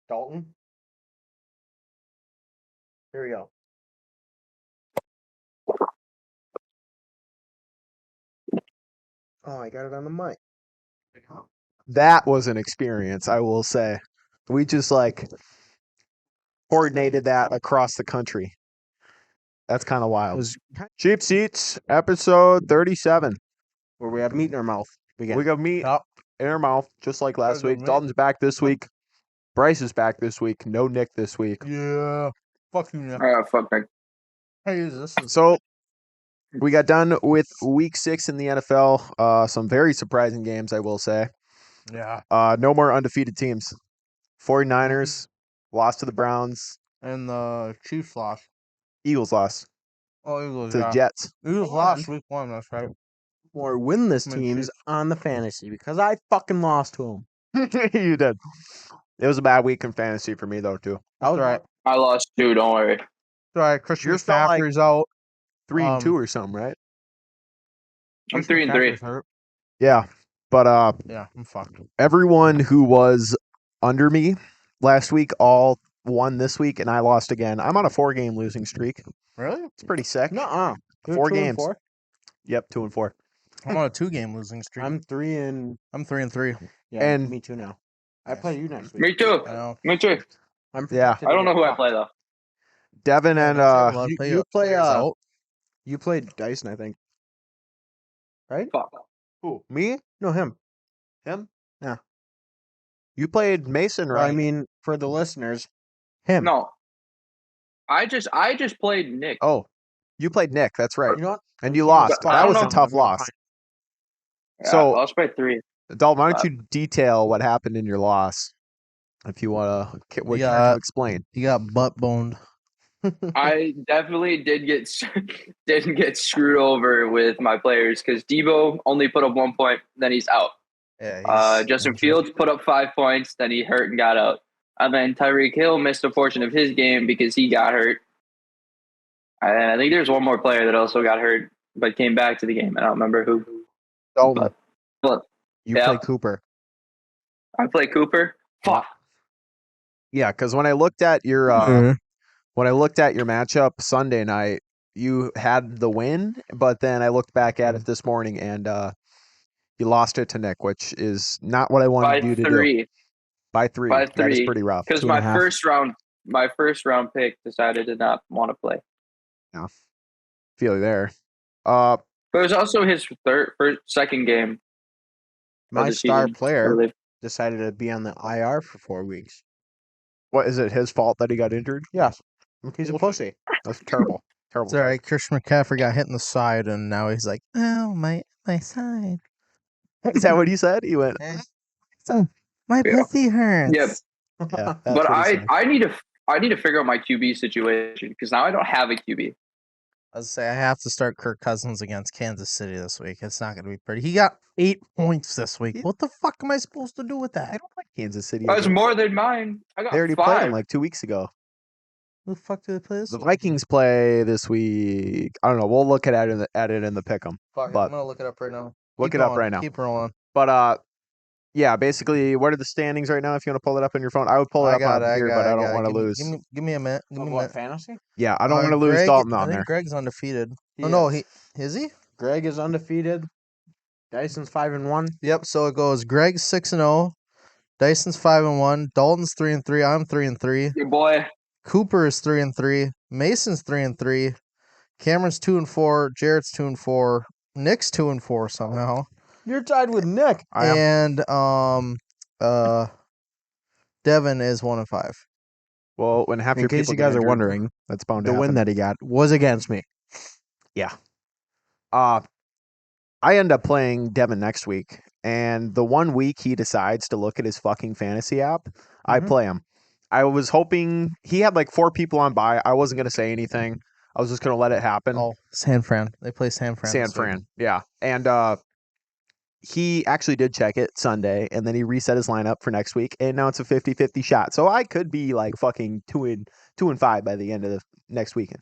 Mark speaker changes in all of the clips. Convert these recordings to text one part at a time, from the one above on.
Speaker 1: Dalton. Here we go. Oh, I got it on the mic.
Speaker 2: That was an experience, I will say. We just coordinated that across the country. That's kind of wild. Cheap Seats, episode 37.
Speaker 1: Where we have meat in our mouth.
Speaker 2: We got meat in our mouth, just like last week. Dalton's back this week. Bryce is back this week. No Nick this week.
Speaker 3: Yeah. Fuck you, Nick.
Speaker 4: Fuck Nick.
Speaker 3: Hey, this is
Speaker 2: So we got done with week 6 in the NFL. Some very surprising games, I will say.
Speaker 3: yeah.
Speaker 2: No more undefeated teams. 49ers lost to the Browns.
Speaker 3: And the Chiefs lost.
Speaker 2: Eagles lost
Speaker 3: Oh, Eagles,
Speaker 2: to the Jets.
Speaker 3: Eagles lost week 1, that's right.
Speaker 1: More winless teams on the fantasy because I fucking lost to them.
Speaker 2: You did. It was a bad week in fantasy for me, though, too.
Speaker 1: That was
Speaker 3: right.
Speaker 4: I lost too, don't worry.
Speaker 3: Sorry, Christian
Speaker 2: You're still, like,
Speaker 3: McCaffrey's out.
Speaker 2: 3-2 or something, right?
Speaker 4: I'm
Speaker 3: Christian
Speaker 4: 3-3.
Speaker 3: McCaffrey's hurt.
Speaker 2: Yeah. But
Speaker 3: Yeah, I'm fucked.
Speaker 2: everyone who was under me last week all won this week, and I lost again. I'm on a 4-game losing streak.
Speaker 3: Really?
Speaker 2: It's pretty sick.
Speaker 1: Nuh-uh.
Speaker 2: 4 games.
Speaker 1: 4?
Speaker 2: Yep, 2-4.
Speaker 3: I'm on a 2-game losing streak.
Speaker 1: I'm 3 and
Speaker 3: 3.
Speaker 1: yeah,
Speaker 2: And-
Speaker 1: me too now. I play you next week.
Speaker 4: Me too.
Speaker 3: I know.
Speaker 4: Me too.
Speaker 1: I'm
Speaker 2: Yeah.
Speaker 1: projected
Speaker 4: I don't
Speaker 1: to
Speaker 4: know who
Speaker 1: get
Speaker 4: I play though.
Speaker 2: Devin and
Speaker 1: You play you played Dyson, I think. Right?
Speaker 4: Fuck.
Speaker 2: who? Me?
Speaker 1: No, him.
Speaker 2: Him?
Speaker 1: Yeah.
Speaker 2: You played Mason,
Speaker 1: Well,
Speaker 2: right?
Speaker 1: I mean, for the listeners, him.
Speaker 4: No. I just played Nick.
Speaker 2: Oh, you played Nick. That's right.
Speaker 1: You know what?
Speaker 2: And you lost.
Speaker 4: I
Speaker 2: That
Speaker 4: don't
Speaker 2: was a
Speaker 4: know.
Speaker 2: tough loss.
Speaker 4: Yeah,
Speaker 2: so-
Speaker 4: I lost by 3.
Speaker 2: Dalton, why don't you detail what happened in your loss? If you want to, what
Speaker 3: Yeah.
Speaker 2: you have to explain.
Speaker 3: He got butt boned.
Speaker 4: I definitely didn't get screwed over with my players because Debo only put up 1 point, then he's out.
Speaker 3: Yeah,
Speaker 4: Justin Fields put up 5 points, then he hurt and got out. And then Tyreek Hill missed a portion of his game because he got hurt. And I think there's one more player that also got hurt but came back to the game. I don't remember who.
Speaker 2: Dalton,
Speaker 4: But
Speaker 2: you
Speaker 4: yeah.
Speaker 2: play Cooper.
Speaker 4: I play Cooper. Fuck.
Speaker 2: Yeah, because when I looked at your matchup Sunday night, you had the win, but then I looked back at it this morning and you lost it to Nick, which is not what I wanted you to do. By three.
Speaker 4: By
Speaker 2: That is
Speaker 4: 3.
Speaker 2: pretty rough.
Speaker 4: Because
Speaker 2: 2.5.
Speaker 4: my first round pick decided to not want to play.
Speaker 2: Yeah. Feel you there.
Speaker 4: But it was also his second game.
Speaker 1: My
Speaker 4: the
Speaker 1: star
Speaker 4: season, I
Speaker 1: player
Speaker 4: believe.
Speaker 1: decided to be on the IR for 4 weeks.
Speaker 2: What is it? His fault that he got injured?
Speaker 1: Yes. He's a pussy.
Speaker 2: That's terrible. Terrible.
Speaker 3: It's all right. Christian McCaffrey got hit in the side, and now he's like, "Oh, my side.
Speaker 2: Is that what he said? He went.
Speaker 3: So my
Speaker 4: Yeah.
Speaker 3: pussy hurts."
Speaker 4: Yep.
Speaker 2: Yeah, that's
Speaker 4: But
Speaker 2: what he said.
Speaker 4: I need to figure out my QB situation because now I don't have a QB.
Speaker 3: I was say I have to start Kirk Cousins against Kansas City this week. It's not going to be pretty. He got 8 points this week. What the fuck am I supposed to do with that?
Speaker 2: I don't like Kansas City.
Speaker 4: That's more than mine. I got
Speaker 2: They already
Speaker 4: 5.
Speaker 2: played him like 2 weeks ago.
Speaker 3: Who the fuck do they play this?
Speaker 2: The Vikings play this week. I don't know. We'll look at it in the pick'em.
Speaker 3: Fuck it,
Speaker 2: but-
Speaker 3: I'm gonna look it up right now.
Speaker 2: Look
Speaker 3: Keep
Speaker 2: it up
Speaker 3: going,
Speaker 2: right now.
Speaker 3: Keep rolling.
Speaker 2: But yeah, basically, what are the standings right now? If you want to pull it up on your phone, I would pull it up on here, but I don't want to lose.
Speaker 3: Give me a minute. Give me a minute.
Speaker 1: fantasy?
Speaker 2: Yeah, I don't want to lose Dalton
Speaker 3: I
Speaker 2: on
Speaker 3: think
Speaker 2: there.
Speaker 3: Greg's undefeated.
Speaker 1: He
Speaker 3: Oh no,
Speaker 1: is.
Speaker 3: is he?
Speaker 1: Greg is undefeated. Dyson's 5-1.
Speaker 3: Yep. So it goes. Greg's 6-0. Dyson's 5-1. Dalton's 3-3. I'm 3-3.
Speaker 4: Your boy.
Speaker 3: Cooper is 3-3. Mason's 3-3. Cameron's 2-4. Jarrett's 2-4. Nick's 2-4 somehow.
Speaker 1: You're tied with Nick.
Speaker 3: And Devin is 1-5.
Speaker 2: Well, when half
Speaker 1: In
Speaker 2: your
Speaker 1: case
Speaker 2: people
Speaker 1: you
Speaker 2: get
Speaker 1: guys are
Speaker 2: injured,
Speaker 1: wondering,
Speaker 2: that's bound to
Speaker 1: the win
Speaker 2: happen.
Speaker 1: that he got was against me.
Speaker 2: I end up playing Devin next week, and the one week he decides to look at his fucking fantasy app, I
Speaker 3: Mhm.
Speaker 2: play him. I was hoping he had like 4 people on bye. I wasn't gonna say anything. I was just gonna let it happen.
Speaker 3: Oh, San Fran. They play San Fran.
Speaker 2: San
Speaker 3: this week.
Speaker 2: Fran, yeah. And he actually did check it Sunday, and then he reset his lineup for next week, and now it's a 50-50 shot. So I could be like fucking 2-5 by the end of the next weekend,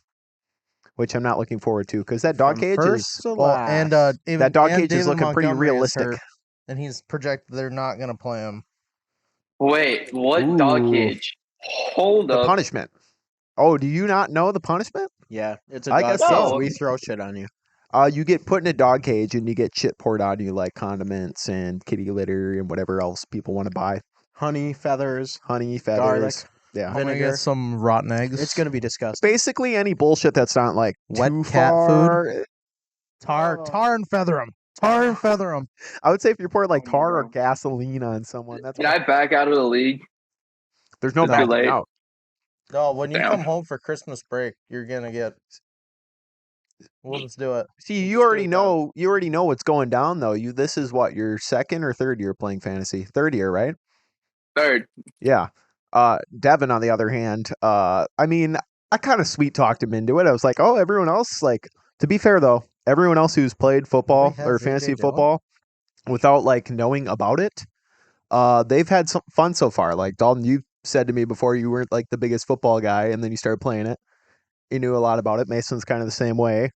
Speaker 2: which I'm not looking forward to because that dog
Speaker 1: From
Speaker 2: cage
Speaker 1: first
Speaker 2: is
Speaker 1: to
Speaker 3: Well,
Speaker 1: last.
Speaker 3: and
Speaker 2: that dog
Speaker 3: and
Speaker 2: cage is
Speaker 3: David
Speaker 2: looking pretty
Speaker 3: Montgomery is
Speaker 2: realistic.
Speaker 3: hurt, and he's projected they're not going to play him.
Speaker 4: Wait, what dog
Speaker 2: Ooh.
Speaker 4: cage? Hold
Speaker 2: The
Speaker 4: up.
Speaker 2: punishment. Oh, do you not know the punishment?
Speaker 1: Yeah, it's a
Speaker 2: I
Speaker 1: dog
Speaker 2: guess
Speaker 1: cage.
Speaker 4: so.
Speaker 1: We throw shit on you.
Speaker 2: You get put in a dog cage and you get shit poured on you like condiments and kitty litter and whatever else people want to buy.
Speaker 1: Honey, feathers,
Speaker 2: Honey, feathers.
Speaker 1: garlic,
Speaker 2: Yeah.
Speaker 3: I'm gonna
Speaker 1: vinegar.
Speaker 3: get some rotten eggs.
Speaker 1: It's gonna be disgusting.
Speaker 2: Basically any bullshit that's not like
Speaker 3: Wet
Speaker 2: too
Speaker 3: cat
Speaker 2: far.
Speaker 3: tar and feather 'em. Tar and feather 'em.
Speaker 2: I would say if you pour like
Speaker 4: Oh,
Speaker 2: tar or
Speaker 4: bro.
Speaker 2: gasoline on someone, that's
Speaker 4: Can I back out of the league?
Speaker 2: there's no
Speaker 4: It's too
Speaker 2: backing
Speaker 4: late.
Speaker 2: out.
Speaker 3: No, when you
Speaker 4: Damn.
Speaker 3: come home for Christmas break, you're gonna get. We'll just do it.
Speaker 2: See,
Speaker 1: Let's
Speaker 2: you
Speaker 1: do
Speaker 2: already
Speaker 1: it,
Speaker 2: know. You already know what's going down, though. This is what your second or third year playing fantasy. Third year, right?
Speaker 4: Third.
Speaker 2: Yeah. Devin, on the other hand, I mean, I kind of sweet talked him into it. I was like, oh, everyone else, like, to be fair though, everyone else who's played football
Speaker 3: Nobody has
Speaker 2: or
Speaker 3: AJ
Speaker 2: fantasy
Speaker 3: Dillon?
Speaker 2: football without like knowing about it, they've had some fun so far. Like Dalton, you said to me before you weren't like the biggest football guy, and then you started playing it. You knew a lot about it. Mason's kind of the same way.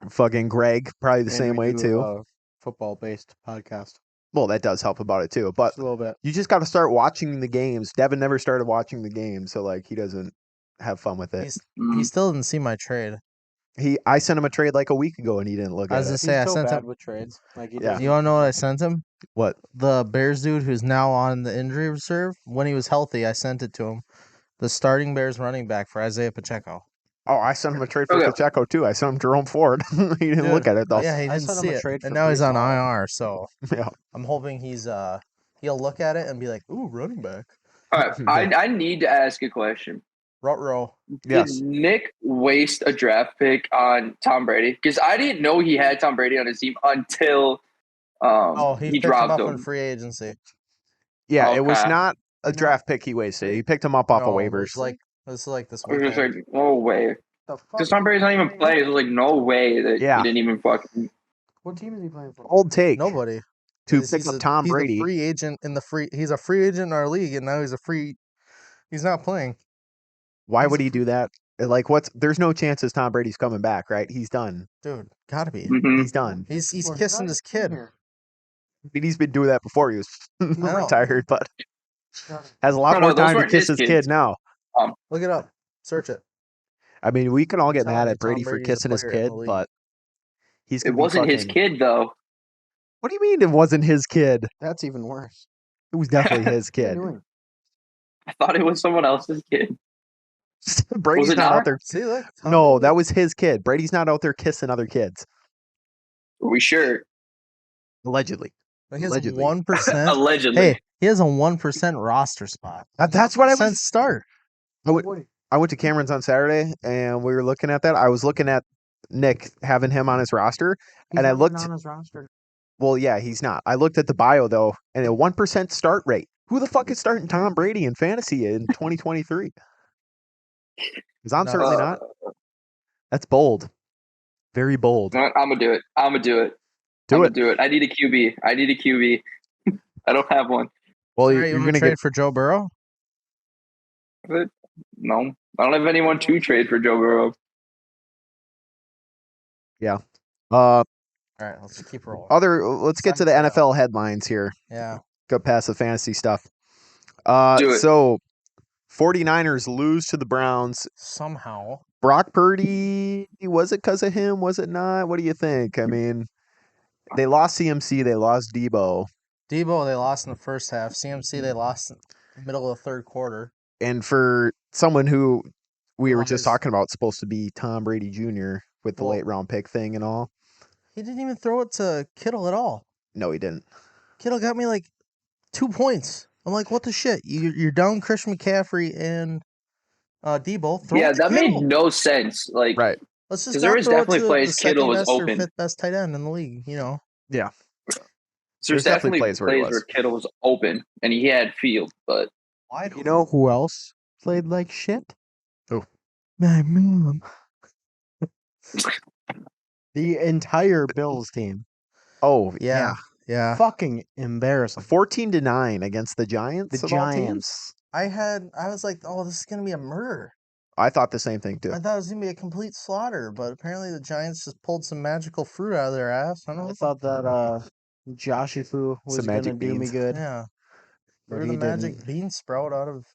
Speaker 2: Fucking Greg, probably the
Speaker 1: And
Speaker 2: same
Speaker 1: we
Speaker 2: way
Speaker 1: do
Speaker 2: too.
Speaker 1: a football-based podcast.
Speaker 2: Well, that does help about it too. But
Speaker 1: Just a little bit.
Speaker 2: you just got to start watching the games. Devin never started watching the game, so like he doesn't have fun with it.
Speaker 3: He still didn't see my trade.
Speaker 2: I sent him a trade like a week ago, and he didn't look
Speaker 3: I
Speaker 2: at
Speaker 3: was
Speaker 2: it.
Speaker 3: just say I
Speaker 1: He's so
Speaker 3: sent
Speaker 1: bad
Speaker 3: him.
Speaker 1: with trades. Like he
Speaker 2: Yeah.
Speaker 1: doesn't-
Speaker 3: You want to know what I sent him?
Speaker 2: What?
Speaker 3: The Bears dude who's now on the injury reserve. When he was healthy, I sent it to him. The starting Bears running back for Isaiah Pacheco.
Speaker 2: Oh, I sent him a trade for
Speaker 4: Okay.
Speaker 2: Pacheco too. I sent him Jerome Ford. He didn't
Speaker 3: Dude,
Speaker 2: look at it though.
Speaker 3: Yeah, he
Speaker 1: I
Speaker 3: didn't
Speaker 1: sent him
Speaker 3: see
Speaker 1: a
Speaker 3: it,
Speaker 1: trade for
Speaker 3: and now he's
Speaker 1: Brees
Speaker 3: on
Speaker 1: Hall.
Speaker 3: IR. So
Speaker 2: Yeah.
Speaker 3: I'm hoping he'll look at it and be like, "Ooh, running back,
Speaker 4: All right. I need to ask a question.
Speaker 3: row."
Speaker 2: Yes.
Speaker 4: Did Nick waste a draft pick on Tom Brady? Because I didn't know he had Tom Brady on his team until
Speaker 3: He
Speaker 4: he
Speaker 3: picked him
Speaker 4: dropped
Speaker 3: up
Speaker 4: him.
Speaker 3: in free agency.
Speaker 2: Yeah, it was
Speaker 4: Okay.
Speaker 2: not a
Speaker 1: No.
Speaker 2: draft pick he wasted. He picked him up off of
Speaker 3: No,
Speaker 2: waivers.
Speaker 3: It's like this
Speaker 4: I was just
Speaker 3: weekend.
Speaker 4: like, no way.
Speaker 1: The fuck
Speaker 4: Because Tom Brady's not even playing. It was like, no way that
Speaker 2: Yeah.
Speaker 4: he didn't even fucking.
Speaker 1: What team is he playing for?
Speaker 2: Old take
Speaker 3: Nobody.
Speaker 2: to
Speaker 3: He's
Speaker 2: pick up
Speaker 3: a-
Speaker 2: Tom
Speaker 3: he's
Speaker 2: Brady.
Speaker 3: a free agent in the free. He's a free agent in our league, and now he's not playing.
Speaker 2: Why
Speaker 3: he's
Speaker 2: would
Speaker 3: a
Speaker 2: he do that? Like, there's no chances Tom Brady's coming back, right? He's done.
Speaker 3: Dude, gotta be.
Speaker 4: Mhm.
Speaker 2: He's done.
Speaker 3: He's
Speaker 1: Well,
Speaker 3: kissing
Speaker 1: not
Speaker 3: his kid.
Speaker 1: here.
Speaker 2: I mean, he's been doing that before he was
Speaker 3: know.
Speaker 2: retired, but has a lot
Speaker 4: No,
Speaker 2: more
Speaker 4: those
Speaker 2: time to
Speaker 4: weren't
Speaker 2: kiss
Speaker 4: his
Speaker 2: his
Speaker 4: kids.
Speaker 2: kid now.
Speaker 3: Look it up. Search it.
Speaker 2: I mean, we can all get
Speaker 3: telling
Speaker 2: mad
Speaker 3: you,
Speaker 2: at Brady
Speaker 3: Tom
Speaker 2: for
Speaker 3: Brady's a
Speaker 2: kissing his
Speaker 3: player in
Speaker 2: kid,
Speaker 3: the league.
Speaker 2: but he's
Speaker 4: It
Speaker 2: gonna be
Speaker 4: wasn't his
Speaker 2: fucking-
Speaker 4: kid, though.
Speaker 2: What do you mean it wasn't his kid?
Speaker 1: That's even worse.
Speaker 2: It was definitely his
Speaker 1: What are you
Speaker 2: kid.
Speaker 1: doing?
Speaker 4: I thought it was someone else's kid.
Speaker 2: Brady's
Speaker 4: Was it
Speaker 2: not
Speaker 4: not?
Speaker 2: out there.
Speaker 3: See, look. Tom
Speaker 2: No,
Speaker 3: Brady.
Speaker 2: that was his kid. Brady's not out there kissing other kids.
Speaker 4: Are we sure?
Speaker 2: Allegedly.
Speaker 3: He has
Speaker 2: allegedly.
Speaker 3: 1%.
Speaker 4: Allegedly.
Speaker 3: Hey, he has a 1% roster spot.
Speaker 2: That's what I was.
Speaker 3: Since start.
Speaker 2: I went to Cameron's on Saturday and we were looking at that. I was looking at Nick having him on his roster.
Speaker 1: He's
Speaker 2: And I
Speaker 1: not
Speaker 2: looked-
Speaker 1: on his roster.
Speaker 2: Well, yeah, he's not. I looked at the bio though, and a 1% start rate. Who the fuck is starting Tom Brady in fantasy in 2023? Because I'm
Speaker 3: No.
Speaker 2: certainly not. That's bold. Very bold.
Speaker 4: I'm gonna do it. I'm gonna do it.
Speaker 2: Do it.
Speaker 4: Do it. I need a QB. I don't have one.
Speaker 2: Well,
Speaker 3: All
Speaker 2: you're
Speaker 3: right, you
Speaker 2: going
Speaker 3: want
Speaker 2: to
Speaker 3: to trade
Speaker 2: get.
Speaker 3: for Joe Burrow?
Speaker 4: No, I don't have anyone to trade for Joe Burrow.
Speaker 3: All right, let's keep rolling.
Speaker 2: Let's get to the
Speaker 3: Sign us up.
Speaker 2: NFL headlines here.
Speaker 3: Yeah.
Speaker 2: Go past the fantasy stuff.
Speaker 4: Do it.
Speaker 2: So 49ers lose to the Browns.
Speaker 3: Somehow.
Speaker 2: Brock Purdy, was it because of him? Was it not? What do you think? I mean, they lost CMC, they lost Debo.
Speaker 3: Debo, they lost in the first half. CMC, they lost in the middle of the third quarter.
Speaker 2: And for someone who we were
Speaker 3: Well,
Speaker 2: just
Speaker 3: his-
Speaker 2: talking about, supposed to be Tom Brady Jr. with the
Speaker 3: Well-
Speaker 2: late round pick thing and all.
Speaker 3: He didn't even throw it to Kittle at all.
Speaker 2: No, he didn't.
Speaker 3: Kittle got me like 2 points. I'm like, what the shit? You're down Christian McCaffrey and Debo. Throw
Speaker 4: Yeah,
Speaker 3: it to
Speaker 4: that made
Speaker 3: Kittle.
Speaker 4: no sense. Like,
Speaker 2: Right.
Speaker 3: Let's just
Speaker 4: 'cause there
Speaker 3: not
Speaker 4: was
Speaker 3: throw it
Speaker 4: definitely
Speaker 3: to
Speaker 4: plays
Speaker 3: the
Speaker 4: Kittle
Speaker 3: second
Speaker 4: was
Speaker 3: best or
Speaker 4: open.
Speaker 3: fifth best tight end in the league. You know.
Speaker 2: Yeah.
Speaker 4: there's definitely plays
Speaker 2: where he was.
Speaker 4: where Kittle was open and he had field, but
Speaker 3: Why?
Speaker 1: You know who else played like shit?
Speaker 2: Who?
Speaker 1: My mom. The entire Bills team.
Speaker 2: Oh,
Speaker 3: Yeah. Yeah.
Speaker 1: Fucking embarrassing.
Speaker 2: 14-9 against the Giants.
Speaker 1: The
Speaker 2: of all teams?
Speaker 1: Giants.
Speaker 3: I was like, oh, this is gonna be a murder.
Speaker 2: I thought the same thing too.
Speaker 3: I thought it was gonna be a complete slaughter, but apparently the Giants just pulled some magical fruit out of their ass. I don't
Speaker 1: I
Speaker 3: know.
Speaker 1: thought that Joshy Fu was
Speaker 2: Some
Speaker 1: gonna
Speaker 2: magic
Speaker 1: do me
Speaker 2: beans.
Speaker 1: good.
Speaker 3: Yeah. Grew
Speaker 1: he
Speaker 3: the magic
Speaker 1: didn't.
Speaker 3: bean sprout out of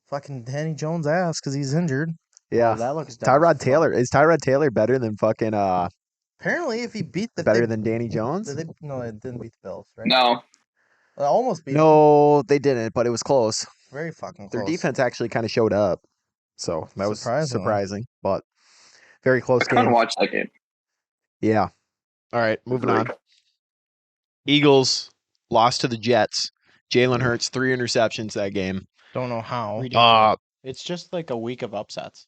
Speaker 3: fucking Danny Jones' ass because he's injured.
Speaker 2: Yeah.
Speaker 1: That looks dumb as
Speaker 2: Tyrod
Speaker 1: fuck.
Speaker 2: Taylor. Is Tyrod Taylor better than fucking
Speaker 3: Apparently, if he beat the
Speaker 2: better than Danny Jones?
Speaker 3: no, it didn't beat the Bills, right?
Speaker 4: No.
Speaker 3: It almost beat them.
Speaker 2: No, they didn't, but it was close.
Speaker 3: Very fucking close.
Speaker 2: Their defense actually kind of showed up. So that was
Speaker 3: Surprisingly.
Speaker 2: surprising, but very
Speaker 4: I
Speaker 2: close
Speaker 4: couldn't
Speaker 2: game.
Speaker 4: watch that game.
Speaker 2: Yeah. All right, moving on. Eagles lost to the Jets. Jalen Hurts 3 interceptions that game.
Speaker 3: Don't know how.
Speaker 1: Ridiculous. It's just like a week of upsets.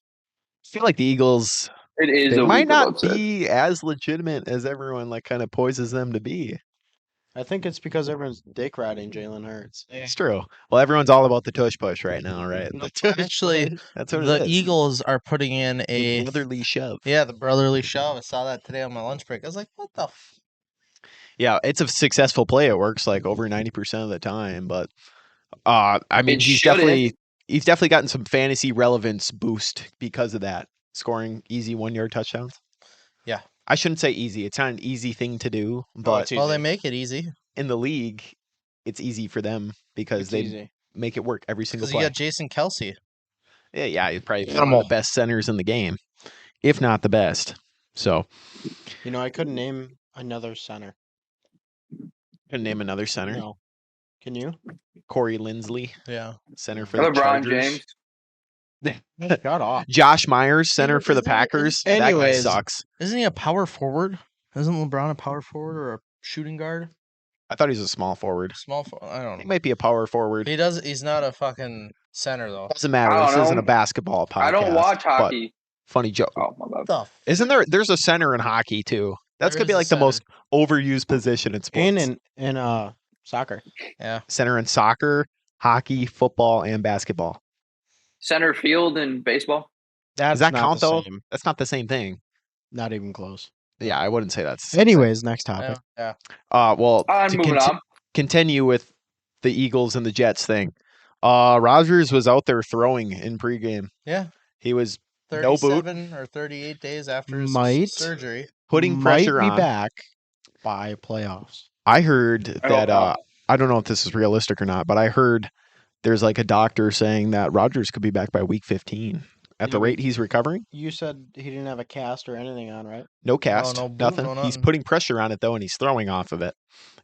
Speaker 2: I feel like the Eagles
Speaker 4: It is
Speaker 2: they
Speaker 4: a
Speaker 2: might
Speaker 4: week
Speaker 2: not
Speaker 4: of upset.
Speaker 2: be as legitimate as everyone like kind of poises them to be.
Speaker 1: I think it's because everyone's dick riding Jalen Hurts.
Speaker 2: It's true. Well, everyone's all about the tush push right now, right? The tush
Speaker 3: Actually,
Speaker 2: push. That's what
Speaker 3: the
Speaker 2: it is.
Speaker 3: Eagles are putting in
Speaker 2: The
Speaker 3: a
Speaker 2: brotherly shove.
Speaker 3: the brotherly shove. I saw that today on my lunch break. I was like, what the?
Speaker 2: Yeah, it's a successful play. It works like over 90% of the time, but I mean,
Speaker 4: It
Speaker 2: he's
Speaker 4: shouldn't.
Speaker 2: definitely gotten some fantasy relevance boost because of that. Scoring easy 1-yard touchdowns.
Speaker 3: Yeah.
Speaker 2: I shouldn't say easy. It's not an easy thing to do, but
Speaker 3: Well, they make it easy
Speaker 2: in the league, it's easy for them because
Speaker 1: It's
Speaker 2: they
Speaker 1: easy.
Speaker 2: make it work every single
Speaker 3: because you
Speaker 2: play.
Speaker 3: got Jason Kelsey.
Speaker 2: Yeah, he's probably one
Speaker 3: Animal.
Speaker 2: of the best centers in the game, if not the best. So,
Speaker 1: You know, I couldn't name another center.
Speaker 2: can name another center.
Speaker 1: No. Can you?
Speaker 2: Corey Lindsley,
Speaker 3: Yeah.
Speaker 2: center for the
Speaker 4: LeBron
Speaker 2: Chargers.
Speaker 4: James.
Speaker 1: Shut off.
Speaker 2: Josh Myers, center for the
Speaker 3: Isn't it-
Speaker 2: Packers. That guy
Speaker 1: Anyways.
Speaker 2: sucks.
Speaker 3: Isn't he a power forward? Isn't LeBron a power forward or a shooting guard?
Speaker 2: I thought he was a small forward.
Speaker 3: Small. I don't
Speaker 2: He
Speaker 3: know.
Speaker 2: might be a power forward.
Speaker 3: He does. He's not a fucking center though.
Speaker 2: Doesn't matter.
Speaker 4: I don't
Speaker 2: This isn't
Speaker 4: know.
Speaker 2: a basketball podcast.
Speaker 4: I don't watch
Speaker 2: but
Speaker 4: hockey.
Speaker 2: funny joke.
Speaker 4: Oh my god.
Speaker 3: The
Speaker 2: Isn't there's a center in hockey too? That's
Speaker 3: There
Speaker 2: gonna be
Speaker 3: is a
Speaker 2: like the most
Speaker 3: center.
Speaker 2: overused position in sports.
Speaker 1: And in soccer.
Speaker 3: Yeah.
Speaker 2: Center in soccer, hockey, football, and basketball.
Speaker 4: Center field in baseball.
Speaker 1: That's
Speaker 2: Does that
Speaker 1: not
Speaker 2: count
Speaker 1: the
Speaker 2: though?
Speaker 1: same.
Speaker 2: That's not the same thing.
Speaker 1: Not even close.
Speaker 2: Yeah, I wouldn't say that's the same
Speaker 1: Anyways, next topic.
Speaker 3: Yeah.
Speaker 2: well,
Speaker 4: I'm
Speaker 2: to
Speaker 4: moving on.
Speaker 2: continue with the Eagles and the Jets thing. Rodgers was out there throwing in pregame.
Speaker 3: Yeah.
Speaker 2: He was no boot,
Speaker 3: 37 or 38 days after his
Speaker 1: Might.
Speaker 3: surgery.
Speaker 2: putting
Speaker 1: Might
Speaker 2: pressure
Speaker 1: be
Speaker 2: on.
Speaker 1: back by playoffs.
Speaker 2: I heard
Speaker 4: I don't
Speaker 2: that
Speaker 4: know.
Speaker 2: I don't know if this is realistic or not, but I heard there's like a doctor saying that Rodgers could be back by week 15 at the
Speaker 1: Yeah,
Speaker 2: rate he's recovering.
Speaker 1: You said he didn't have a cast or anything on, right?
Speaker 2: No cast,
Speaker 3: no boot,
Speaker 2: nothing.
Speaker 3: no
Speaker 2: He's
Speaker 3: nothing.
Speaker 2: putting pressure on it though, and he's throwing off of it,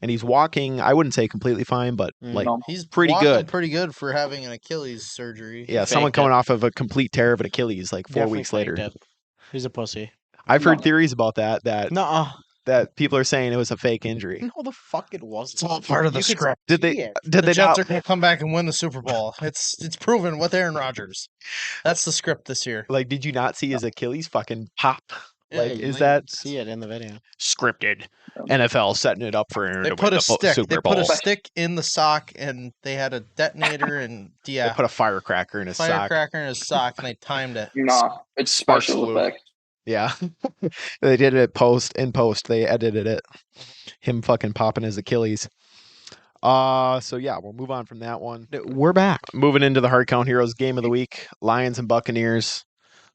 Speaker 2: and he's walking. I wouldn't say completely fine, but like
Speaker 4: No.
Speaker 3: He's
Speaker 2: pretty
Speaker 3: walking
Speaker 2: good.
Speaker 3: pretty good for having an Achilles surgery.
Speaker 2: Yeah,
Speaker 1: faked
Speaker 2: someone coming
Speaker 1: it.
Speaker 2: off of a complete tear of an Achilles like 4
Speaker 1: Definitely
Speaker 2: weeks later.
Speaker 1: faked it. He's a pussy.
Speaker 2: I've heard
Speaker 4: No.
Speaker 2: theories about that
Speaker 1: No,
Speaker 2: that people are saying it was a fake injury.
Speaker 1: no, the fuck it wasn't.
Speaker 3: It's all part of the
Speaker 1: You could
Speaker 3: script.
Speaker 2: Did
Speaker 1: see
Speaker 2: they?
Speaker 1: it.
Speaker 2: Did
Speaker 3: The
Speaker 2: they
Speaker 3: Jets
Speaker 2: not?
Speaker 3: are going to come back and win the Super Bowl. It's proven with Aaron Rodgers. That's the script this year.
Speaker 2: Like, did you not see his Achilles fucking pop?
Speaker 3: Yeah,
Speaker 2: Like,
Speaker 1: you
Speaker 2: is
Speaker 1: might
Speaker 2: that
Speaker 1: see it in the video?
Speaker 2: scripted? NFL setting it up for Aaron
Speaker 3: They
Speaker 2: to
Speaker 3: put
Speaker 2: win
Speaker 3: a
Speaker 2: the
Speaker 3: stick.
Speaker 2: Super
Speaker 3: They
Speaker 2: Bowl.
Speaker 3: put a stick in the sock, and they had a detonator, and
Speaker 2: They
Speaker 3: yeah,
Speaker 2: put a firecracker in his sock.
Speaker 3: firecracker in his sock, and they timed it.
Speaker 4: No, it's
Speaker 2: Sparks
Speaker 4: special
Speaker 2: flew.
Speaker 4: effects.
Speaker 2: Yeah, they did it in post. They edited it. Him fucking popping his Achilles. So yeah, we'll move on from that one.
Speaker 1: We're back.
Speaker 2: Moving into the Hard Count Heroes game of the week: Lions and Buccaneers.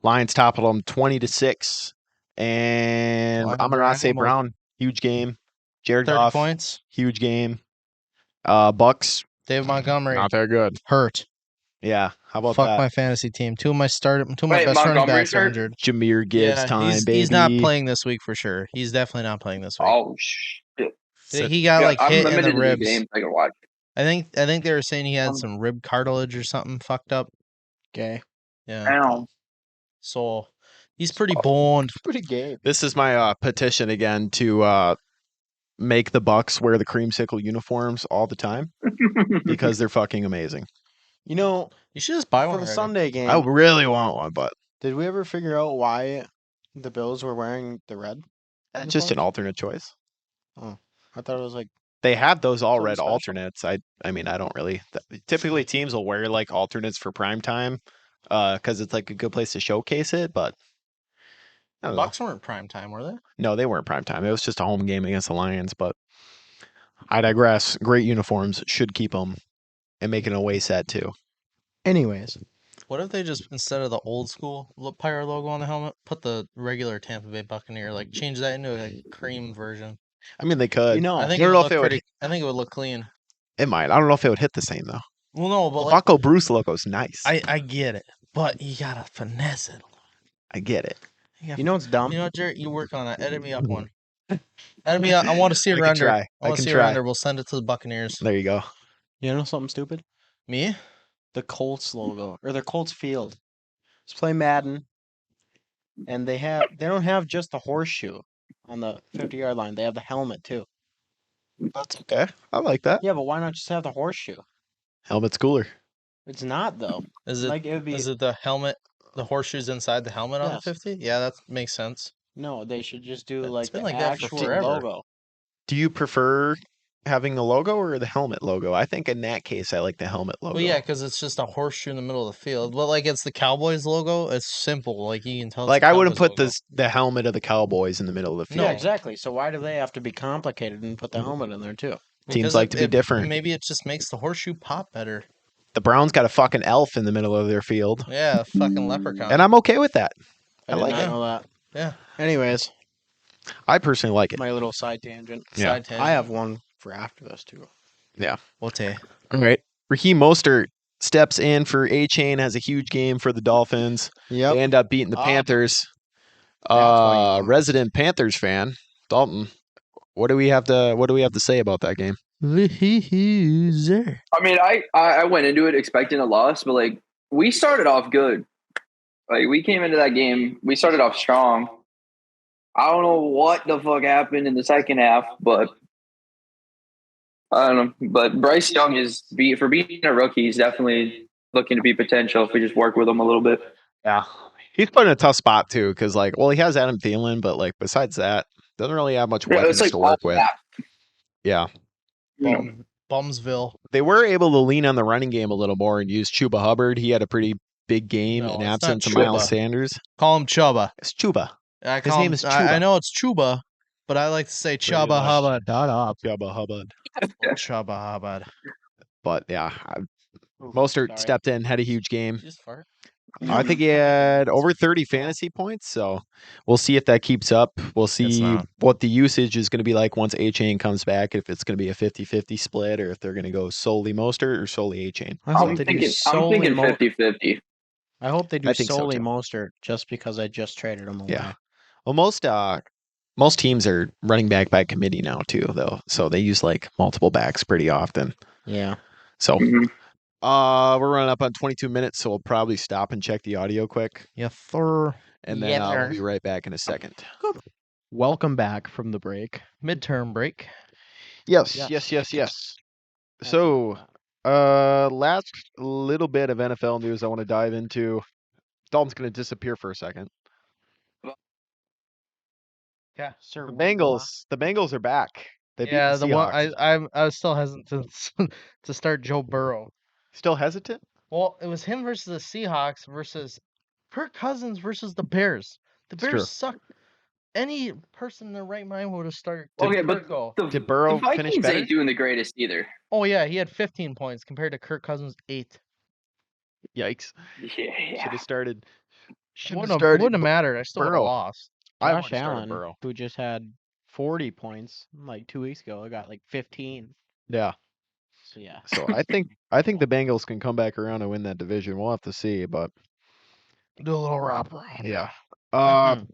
Speaker 2: Lions toppled them 20-6, and
Speaker 3: Lions
Speaker 2: Amon
Speaker 3: are
Speaker 2: Ross St.
Speaker 3: animals.
Speaker 2: Brown, huge game. Jared
Speaker 3: 30
Speaker 2: Goff,
Speaker 3: points.
Speaker 2: huge game. Bucks,
Speaker 3: David Montgomery
Speaker 2: not that good.
Speaker 3: hurt.
Speaker 2: Yeah, how about
Speaker 3: Fuck
Speaker 2: that?
Speaker 3: my fantasy team. Two of my
Speaker 4: Wait,
Speaker 3: best running
Speaker 4: Montgomery's
Speaker 3: backs are
Speaker 4: hurt?
Speaker 3: injured.
Speaker 2: Jameer Gibbs time,
Speaker 3: he's,
Speaker 2: baby.
Speaker 3: he's not playing this week for sure. He's definitely not playing this week.
Speaker 4: Oh shit!
Speaker 3: He got like
Speaker 4: I'm
Speaker 3: hit in
Speaker 4: limited
Speaker 3: the
Speaker 4: to the
Speaker 3: ribs.
Speaker 4: games I can watch.
Speaker 3: I think they were saying he had
Speaker 4: Um,
Speaker 3: some rib cartilage or something fucked up.
Speaker 1: Gay.
Speaker 3: Yeah.
Speaker 4: Ow.
Speaker 3: So he's pretty boned.
Speaker 1: Pretty gay.
Speaker 2: This is my petition again to make the Bucks wear the creamsicle uniforms all the time because they're fucking amazing.
Speaker 1: You know,
Speaker 3: You should just buy one
Speaker 1: for the
Speaker 3: already.
Speaker 1: Sunday game,
Speaker 2: I really want one, but
Speaker 1: did we ever figure out why the Bills were wearing the red?
Speaker 2: just an
Speaker 1: uniforms?
Speaker 2: alternate choice.
Speaker 1: I thought it was like
Speaker 2: They have those all
Speaker 1: Something
Speaker 2: red
Speaker 1: special.
Speaker 2: alternates. I mean, I don't really. Typically, teams will wear like alternates for prime time, because it's like a good place to showcase it. But I don't know.
Speaker 3: Bucks weren't prime time, were they?
Speaker 2: No, they weren't prime time. It was just a home game against the Lions. But I digress. Great uniforms, should keep them, and make an away set too.
Speaker 1: Anyways,
Speaker 3: What if they just, instead of the old school Pyro logo on the helmet, put the regular Tampa Bay Buccaneer, like change that into a cream version?
Speaker 2: I mean, they could.
Speaker 1: you know,
Speaker 3: I think
Speaker 2: I
Speaker 3: it
Speaker 2: don't
Speaker 3: would
Speaker 2: know
Speaker 3: look
Speaker 2: if it would-
Speaker 3: pretty. I think it would look clean.
Speaker 2: It might. I don't know if it would hit the same though.
Speaker 3: Well, no, but
Speaker 2: The
Speaker 3: like,
Speaker 2: Bucko Bruce logo's nice.
Speaker 3: I get it, but you gotta finesse it.
Speaker 2: I get it.
Speaker 1: You know what's dumb?
Speaker 3: You know, Jarrett, you work on that. Edit me up one. Edit me up. I want to see a
Speaker 2: I can
Speaker 3: render.
Speaker 2: try.
Speaker 3: I
Speaker 2: I
Speaker 3: want to
Speaker 2: can
Speaker 3: see a
Speaker 2: try.
Speaker 3: render. We'll send it to the Buccaneers.
Speaker 2: There you go.
Speaker 1: You know something stupid?
Speaker 3: Me?
Speaker 1: The Colts logo or the Colts field. Let's play Madden, and they don't have just the horseshoe on the 50-yard line. They have the helmet too.
Speaker 2: That's okay. I like that.
Speaker 1: Yeah, but why not just have the horseshoe?
Speaker 2: Helmet's cooler.
Speaker 1: It's not though.
Speaker 3: Is it?
Speaker 1: Like it would be.
Speaker 3: Is it the helmet? The horseshoes inside the helmet on the
Speaker 1: Yes.
Speaker 3: 50? Yeah, that makes sense.
Speaker 1: No, they should just do
Speaker 3: It's
Speaker 1: like
Speaker 3: been
Speaker 1: the
Speaker 3: like that for
Speaker 1: actual
Speaker 3: forever.
Speaker 1: logo.
Speaker 2: Do you prefer having the logo or the helmet logo? I think in that case, I like the helmet logo.
Speaker 3: Well, yeah, because it's just a horseshoe in the middle of the field. But like, it's the Cowboys logo. It's simple. Like you can tell. It's
Speaker 2: Like
Speaker 3: the
Speaker 2: I wouldn't
Speaker 3: Cowboys
Speaker 2: put
Speaker 3: logo.
Speaker 2: the helmet of the Cowboys in the middle of the field.
Speaker 1: Yeah, exactly. So why do they have to be complicated and put the helmet in there too?
Speaker 2: Teams
Speaker 3: Because
Speaker 2: like to be different.
Speaker 3: Maybe it just makes the horseshoe pop better.
Speaker 2: The Browns got a fucking elf in the middle of their field,
Speaker 3: Yeah, a fucking leprechaun.
Speaker 2: and I'm okay with that.
Speaker 1: I
Speaker 2: I
Speaker 1: did
Speaker 2: like
Speaker 1: not
Speaker 3: it.
Speaker 1: know that.
Speaker 3: Yeah.
Speaker 1: Anyways,
Speaker 2: I personally like it.
Speaker 1: my little side tangent.
Speaker 2: Yeah.
Speaker 3: Side tangent.
Speaker 1: I have one for after this too.
Speaker 3: What's a?
Speaker 2: All right. Raheem Mostert steps in for A-Chain, has a huge game for the Dolphins.
Speaker 1: Yep.
Speaker 2: They end up beating the
Speaker 1: Ah.
Speaker 2: Panthers.
Speaker 1: why you won.
Speaker 2: Resident Panthers fan, Dalton. What do we have to say about that game?
Speaker 3: Loser.
Speaker 4: I mean, I went into it expecting a loss, but like we started off good. Like we came into that game, we started off strong. I don't know what the fuck happened in the second half, but I don't know. But Bryce Young for being a rookie, he's definitely looking to be potential if we just work with him a little bit.
Speaker 2: Yeah. He's put in a tough spot too, because like, well, he has Adam Thielen, but like besides that, doesn't really have much
Speaker 4: Yeah,
Speaker 2: weapons
Speaker 4: it's like
Speaker 2: to work
Speaker 4: all
Speaker 2: with.
Speaker 4: that,
Speaker 2: Yeah.
Speaker 4: you know.
Speaker 3: Bumsville.
Speaker 2: They were able to lean on the running game a little more and use Chuba Hubbard. He had a pretty big game
Speaker 3: No,
Speaker 2: in
Speaker 3: it's not
Speaker 2: absence of
Speaker 3: Chuba.
Speaker 2: Miles Sanders.
Speaker 3: Call him Chuba.
Speaker 2: It's Chuba.
Speaker 3: I
Speaker 2: His
Speaker 3: call
Speaker 2: name
Speaker 3: him,
Speaker 2: is
Speaker 3: I
Speaker 2: Chuba.
Speaker 3: know it's Chuba, but I like to say Chubba
Speaker 2: much.
Speaker 3: Hubbard.
Speaker 2: Chuba Hubbard.
Speaker 3: Chubba Hubbard.
Speaker 2: But yeah,
Speaker 1: Oof,
Speaker 2: Mostert
Speaker 1: sorry.
Speaker 2: stepped in, had a huge game.
Speaker 3: Just fart.
Speaker 2: I think he had over 30 fantasy points, so we'll see if that keeps up. We'll see
Speaker 3: not.
Speaker 2: what the usage is going to be like once A-Chain comes back, if it's going to be a 50-50 split or if they're going to go solely Mostert or solely A-Chain.
Speaker 1: I hope
Speaker 4: I'm
Speaker 1: they do
Speaker 4: thinking
Speaker 1: solely
Speaker 4: 50-50.
Speaker 1: I hope they do
Speaker 2: I think so,
Speaker 1: solely
Speaker 2: too.
Speaker 1: Mostert just because I just traded him away.
Speaker 2: Yeah. Well, most teams are running back by committee now too, though, so they use like multiple backs pretty often.
Speaker 1: Yeah.
Speaker 2: So
Speaker 4: Mhm.
Speaker 2: we're running up on 22 minutes, so we'll probably stop and check the audio quick,
Speaker 3: Yeah, Thor.
Speaker 2: and then
Speaker 1: Yeah,
Speaker 2: we'll
Speaker 1: sir.
Speaker 2: be right back in a second.
Speaker 1: Welcome back from the break.
Speaker 3: Midterm break.
Speaker 2: Yes.
Speaker 1: Yes.
Speaker 2: So, last little bit of NFL news I want to dive into. Dalton's going to disappear for a second.
Speaker 3: Yeah,
Speaker 1: Sir,
Speaker 2: The Bengals are back. They beat
Speaker 3: yeah,
Speaker 2: the
Speaker 3: the one
Speaker 2: Seahawks.
Speaker 3: I was still hesitant to start Joe Burrow.
Speaker 2: Still hesitant?
Speaker 3: Well, it was him versus the Seahawks versus Kirk Cousins versus the Bears. The
Speaker 2: It's
Speaker 3: Bears
Speaker 2: true.
Speaker 3: suck. Any person in their right mind would have started.
Speaker 4: Okay,
Speaker 3: Kirk
Speaker 4: but
Speaker 3: go.
Speaker 2: Did Burrow
Speaker 4: the
Speaker 2: finish
Speaker 4: Vikings
Speaker 2: better?
Speaker 4: ain't doing the greatest either.
Speaker 3: Oh yeah, he had 15 points compared to Kirk Cousins 8.
Speaker 2: Yikes.
Speaker 4: Yeah.
Speaker 2: Should have started.
Speaker 3: Wouldn't have mattered. I still would have
Speaker 2: Burrow.
Speaker 3: lost.
Speaker 2: I
Speaker 1: Josh
Speaker 2: would've started
Speaker 1: Allen,
Speaker 2: Burrow.
Speaker 1: who just had 40 points like 2 weeks ago, got like 15.
Speaker 2: Yeah.
Speaker 1: So yeah.
Speaker 2: So I think the Bengals can come back around and win that division. We'll have to see, but
Speaker 3: Do a little wrap.
Speaker 2: yeah.
Speaker 1: Mhm.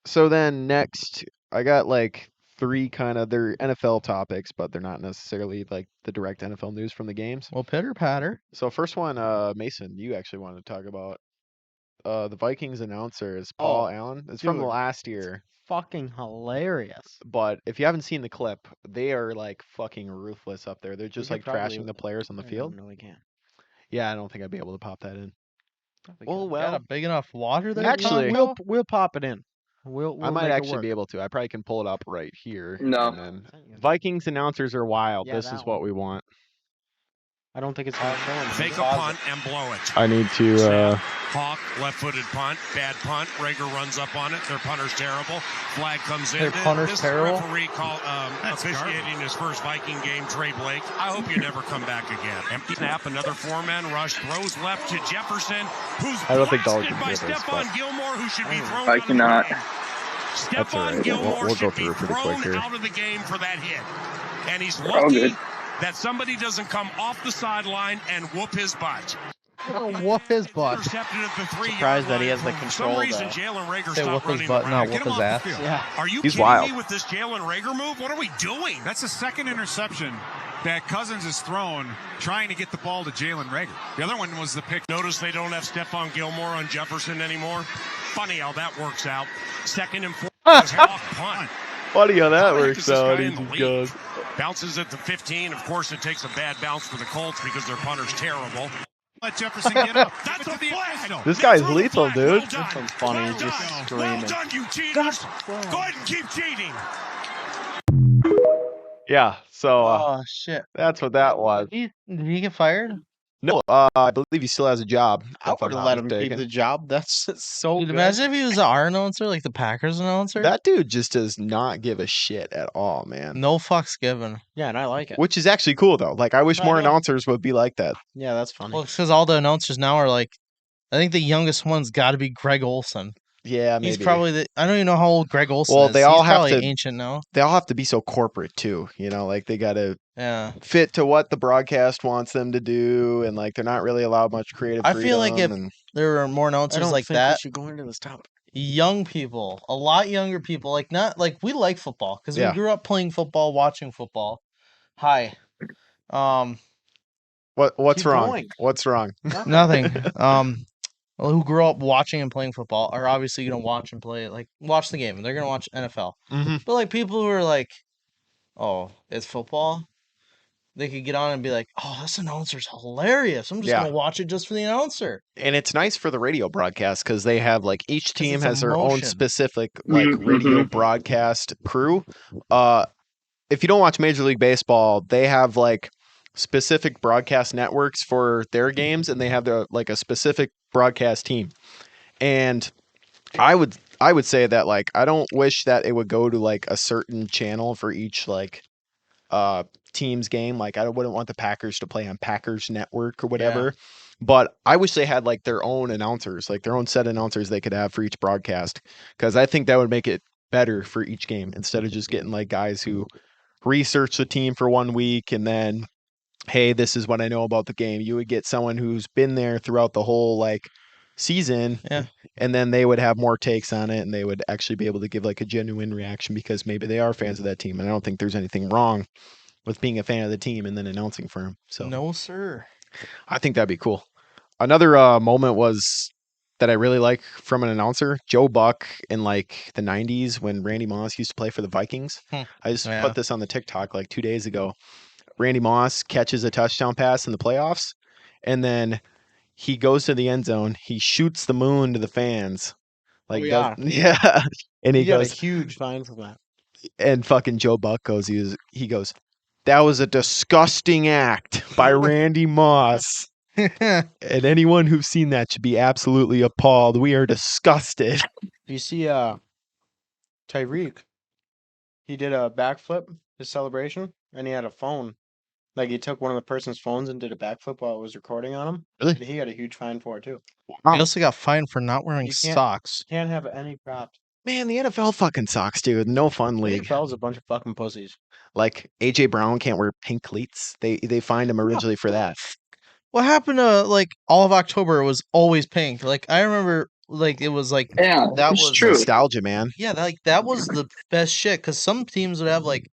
Speaker 2: So then next, I got like 3 kind of they're NFL topics, but they're not necessarily like the direct NFL news from the games.
Speaker 3: Well, pitter patter.
Speaker 2: So first one, Mason, you actually wanted to talk about. The Vikings announcer is Paul
Speaker 1: Oh,
Speaker 2: Allen. It's from
Speaker 1: dude.
Speaker 2: last year,
Speaker 1: Fucking hilarious.
Speaker 2: but if you haven't seen the clip, they are like fucking ruthless up there. They're just
Speaker 1: could
Speaker 2: like
Speaker 1: probably-
Speaker 2: trashing the players on the
Speaker 1: I
Speaker 2: field.
Speaker 1: don't know we can.
Speaker 2: Yeah, I don't think I'd be able to pop that in.
Speaker 1: Probably
Speaker 2: Oh
Speaker 1: could.
Speaker 3: Got a big enough water there.
Speaker 2: Actually-
Speaker 1: we'll pop it in. We'll
Speaker 2: I might
Speaker 1: make it
Speaker 2: actually
Speaker 1: work.
Speaker 2: be able to. I probably can pull it up right here.
Speaker 4: No.
Speaker 2: And then Vikings announcers are wild.
Speaker 1: Yeah,
Speaker 2: This
Speaker 1: that
Speaker 2: is what
Speaker 1: one.
Speaker 2: we want.
Speaker 1: I don't think it's how it's going.
Speaker 5: Fake a punt and blow it.
Speaker 2: I need to.
Speaker 5: Snap. Hawk, left-footed punt, bad punt. Rager runs up on it. Their punter's terrible. Flag comes in.
Speaker 3: Their punter's
Speaker 5: this
Speaker 3: terrible?
Speaker 5: referee officiating his first Viking game, Trey Blake. I hope you never come back again. Empty snap, another 4-man rush. Throws left to Jefferson, who's
Speaker 2: I don't think Dalton
Speaker 5: blasted
Speaker 2: can
Speaker 5: by
Speaker 2: hear this,
Speaker 5: Stephon Gilmore, who should be thrown
Speaker 4: I
Speaker 5: out of the
Speaker 4: cannot.
Speaker 5: game.
Speaker 2: That's all
Speaker 5: Stephon
Speaker 2: right.
Speaker 5: Gilmore
Speaker 2: We'll go
Speaker 5: should be
Speaker 2: through it pretty
Speaker 5: thrown
Speaker 2: quick here.
Speaker 5: out of the game for that hit. And he's
Speaker 4: We're all
Speaker 5: lucky
Speaker 4: good.
Speaker 5: that somebody doesn't come off the sideline and whoop his butt.
Speaker 3: Whoop his butt.
Speaker 5: Intercepted at the 3-yard
Speaker 1: Surprised that he
Speaker 5: line.
Speaker 1: has the
Speaker 5: For
Speaker 1: control,
Speaker 5: some reason,
Speaker 1: though.
Speaker 5: Jalen Reagor
Speaker 3: Say
Speaker 5: stopped
Speaker 3: whoop his
Speaker 5: running
Speaker 3: butt,
Speaker 5: around.
Speaker 3: not
Speaker 5: Get
Speaker 3: whoop
Speaker 5: him
Speaker 3: his
Speaker 5: off
Speaker 3: ass.
Speaker 5: the field.
Speaker 1: Yeah.
Speaker 5: Are you
Speaker 2: He's
Speaker 5: kidding
Speaker 2: wild.
Speaker 5: me with this Jalen Reagor move? What are we doing?
Speaker 6: That's the second interception that Cousins has thrown trying to get the ball to Jalen Reagor. The other one was the pick.
Speaker 5: Notice they don't have Stephon Gilmore on Jefferson anymore. Funny how that works out. 2nd and 4 is off punt.
Speaker 2: Funny how that
Speaker 5: How the heck
Speaker 2: works
Speaker 5: is this
Speaker 2: out.
Speaker 5: guy
Speaker 2: He
Speaker 5: in the
Speaker 2: just
Speaker 5: league?
Speaker 2: goes.
Speaker 5: Bounces at the 15. Of course, it takes a bad bounce for the Colts because their punter's terrible.
Speaker 6: Let Jefferson get up.
Speaker 5: That's a flag.
Speaker 2: This
Speaker 5: They
Speaker 2: guy's
Speaker 5: threw the
Speaker 2: lethal,
Speaker 5: flag.
Speaker 2: dude.
Speaker 5: Well
Speaker 1: This
Speaker 5: done.
Speaker 1: one's funny.
Speaker 5: Well
Speaker 1: He's just
Speaker 5: done.
Speaker 1: screaming.
Speaker 5: Well done, you cheaters. Go ahead and keep cheating.
Speaker 2: Yeah, so
Speaker 3: Oh shit!
Speaker 2: that's what that was.
Speaker 3: Did he get fired?
Speaker 2: No, I believe he still has a job.
Speaker 1: I
Speaker 2: if I'm
Speaker 1: would have
Speaker 2: not
Speaker 1: let him keep
Speaker 2: mistaken.
Speaker 1: the job. That's so
Speaker 3: Dude,
Speaker 1: good.
Speaker 3: imagine if he was our announcer, like the Packers announcer.
Speaker 2: That dude just does not give a shit at all, man.
Speaker 3: No fucks given.
Speaker 1: Yeah, and I like it.
Speaker 2: Which is actually cool though. Like I wish
Speaker 1: I
Speaker 2: more
Speaker 1: know.
Speaker 2: announcers would be like that.
Speaker 1: Yeah, that's funny.
Speaker 3: Well, because all the announcers now are like, I think the youngest one's got to be Greg Olson.
Speaker 2: Yeah, maybe.
Speaker 3: He's probably the. I don't even know how old Greg Olson
Speaker 2: Well,
Speaker 3: is.
Speaker 2: they all
Speaker 3: He's
Speaker 2: have
Speaker 3: probably
Speaker 2: to-
Speaker 3: ancient now.
Speaker 2: They all have to be so corporate too. You know, like they gotta
Speaker 3: Yeah.
Speaker 2: fit to what the broadcast wants them to do, and like they're not really allowed much creative
Speaker 3: I
Speaker 2: freedom.
Speaker 3: feel like if
Speaker 2: and
Speaker 3: there were more
Speaker 1: I
Speaker 3: announcers
Speaker 1: don't
Speaker 3: like
Speaker 1: think
Speaker 3: that,
Speaker 1: we should go into this topic.
Speaker 3: young people, a lot younger people, like not like we like football because
Speaker 2: Yeah.
Speaker 3: we grew up playing football, watching football. Hi.
Speaker 2: what's
Speaker 1: Keep
Speaker 2: wrong?
Speaker 1: going.
Speaker 2: What's wrong?
Speaker 3: Nothing. Who grew up watching and playing football are obviously gonna watch and play, like watch the game, and they're gonna watch NFL.
Speaker 2: Mm-hmm.
Speaker 3: But like people who are like, oh, it's football, they could get on and be like, oh, this announcer's hilarious. I'm just
Speaker 2: Yeah.
Speaker 3: gonna watch it just for the announcer.
Speaker 2: And it's nice for the radio broadcast because they have like each
Speaker 3: 'Cause
Speaker 2: team
Speaker 3: it's
Speaker 2: has their own
Speaker 3: emotion.
Speaker 2: specific like radio broadcast crew. If you don't watch Major League Baseball, they have like specific broadcast networks for their games, and they have their like a specific broadcast team. And I would say that like I don't wish that it would go to like a certain channel for each like team's game. Like I wouldn't want the Packers to play on Packers Network or whatever. But I wish they had like their own announcers, like their own set announcers they could have for each broadcast, because I think that would make it better for each game instead of just getting like guys who research the team for 1 week and then, hey, this is what I know about the game. You would get someone who's been there throughout the whole like season,
Speaker 3: Yeah.
Speaker 2: and then they would have more takes on it, and they would actually be able to give like a genuine reaction because maybe they are fans of that team. And I don't think there's anything wrong with being a fan of the team and then announcing for them. So
Speaker 3: No, sir.
Speaker 2: I think that'd be cool. Another moment was that I really like from an announcer, Joe Buck in like the 90s when Randy Moss used to play for the Vikings. I just
Speaker 3: Yeah.
Speaker 2: put this on the TikTok like 2 days ago. Randy Moss catches a touchdown pass in the playoffs, and then he goes to the end zone. He shoots the moon to the fans. Like,
Speaker 1: yeah.
Speaker 2: yeah. And he
Speaker 1: He got a
Speaker 2: goes,
Speaker 1: huge fine for that.
Speaker 2: and fucking Joe Buck goes, he goes, that was a disgusting act by Randy Moss. And anyone who's seen that should be absolutely appalled. We are disgusted.
Speaker 1: You see, Tyreek, he did a backflip, his celebration, and he had a phone. Like he took one of the person's phones and did a backflip while it was recording on him.
Speaker 2: Really?
Speaker 1: And he got a huge fine for it too.
Speaker 3: He also got fined for not wearing
Speaker 1: You can't-
Speaker 3: socks.
Speaker 1: Can't have any props.
Speaker 2: Man, the NFL fucking sucks, dude. No fun league.
Speaker 1: NFL's a bunch of fucking pussies.
Speaker 2: Like AJ Brown can't wear pink cleats. They fined him originally for that.
Speaker 3: What happened to like all of October was always pink. Like I remember, like it was like
Speaker 4: Yeah,
Speaker 3: that
Speaker 4: it's
Speaker 3: was
Speaker 4: true.
Speaker 2: Nostalgia, man.
Speaker 3: yeah, that was the best shit. Because some teams would have like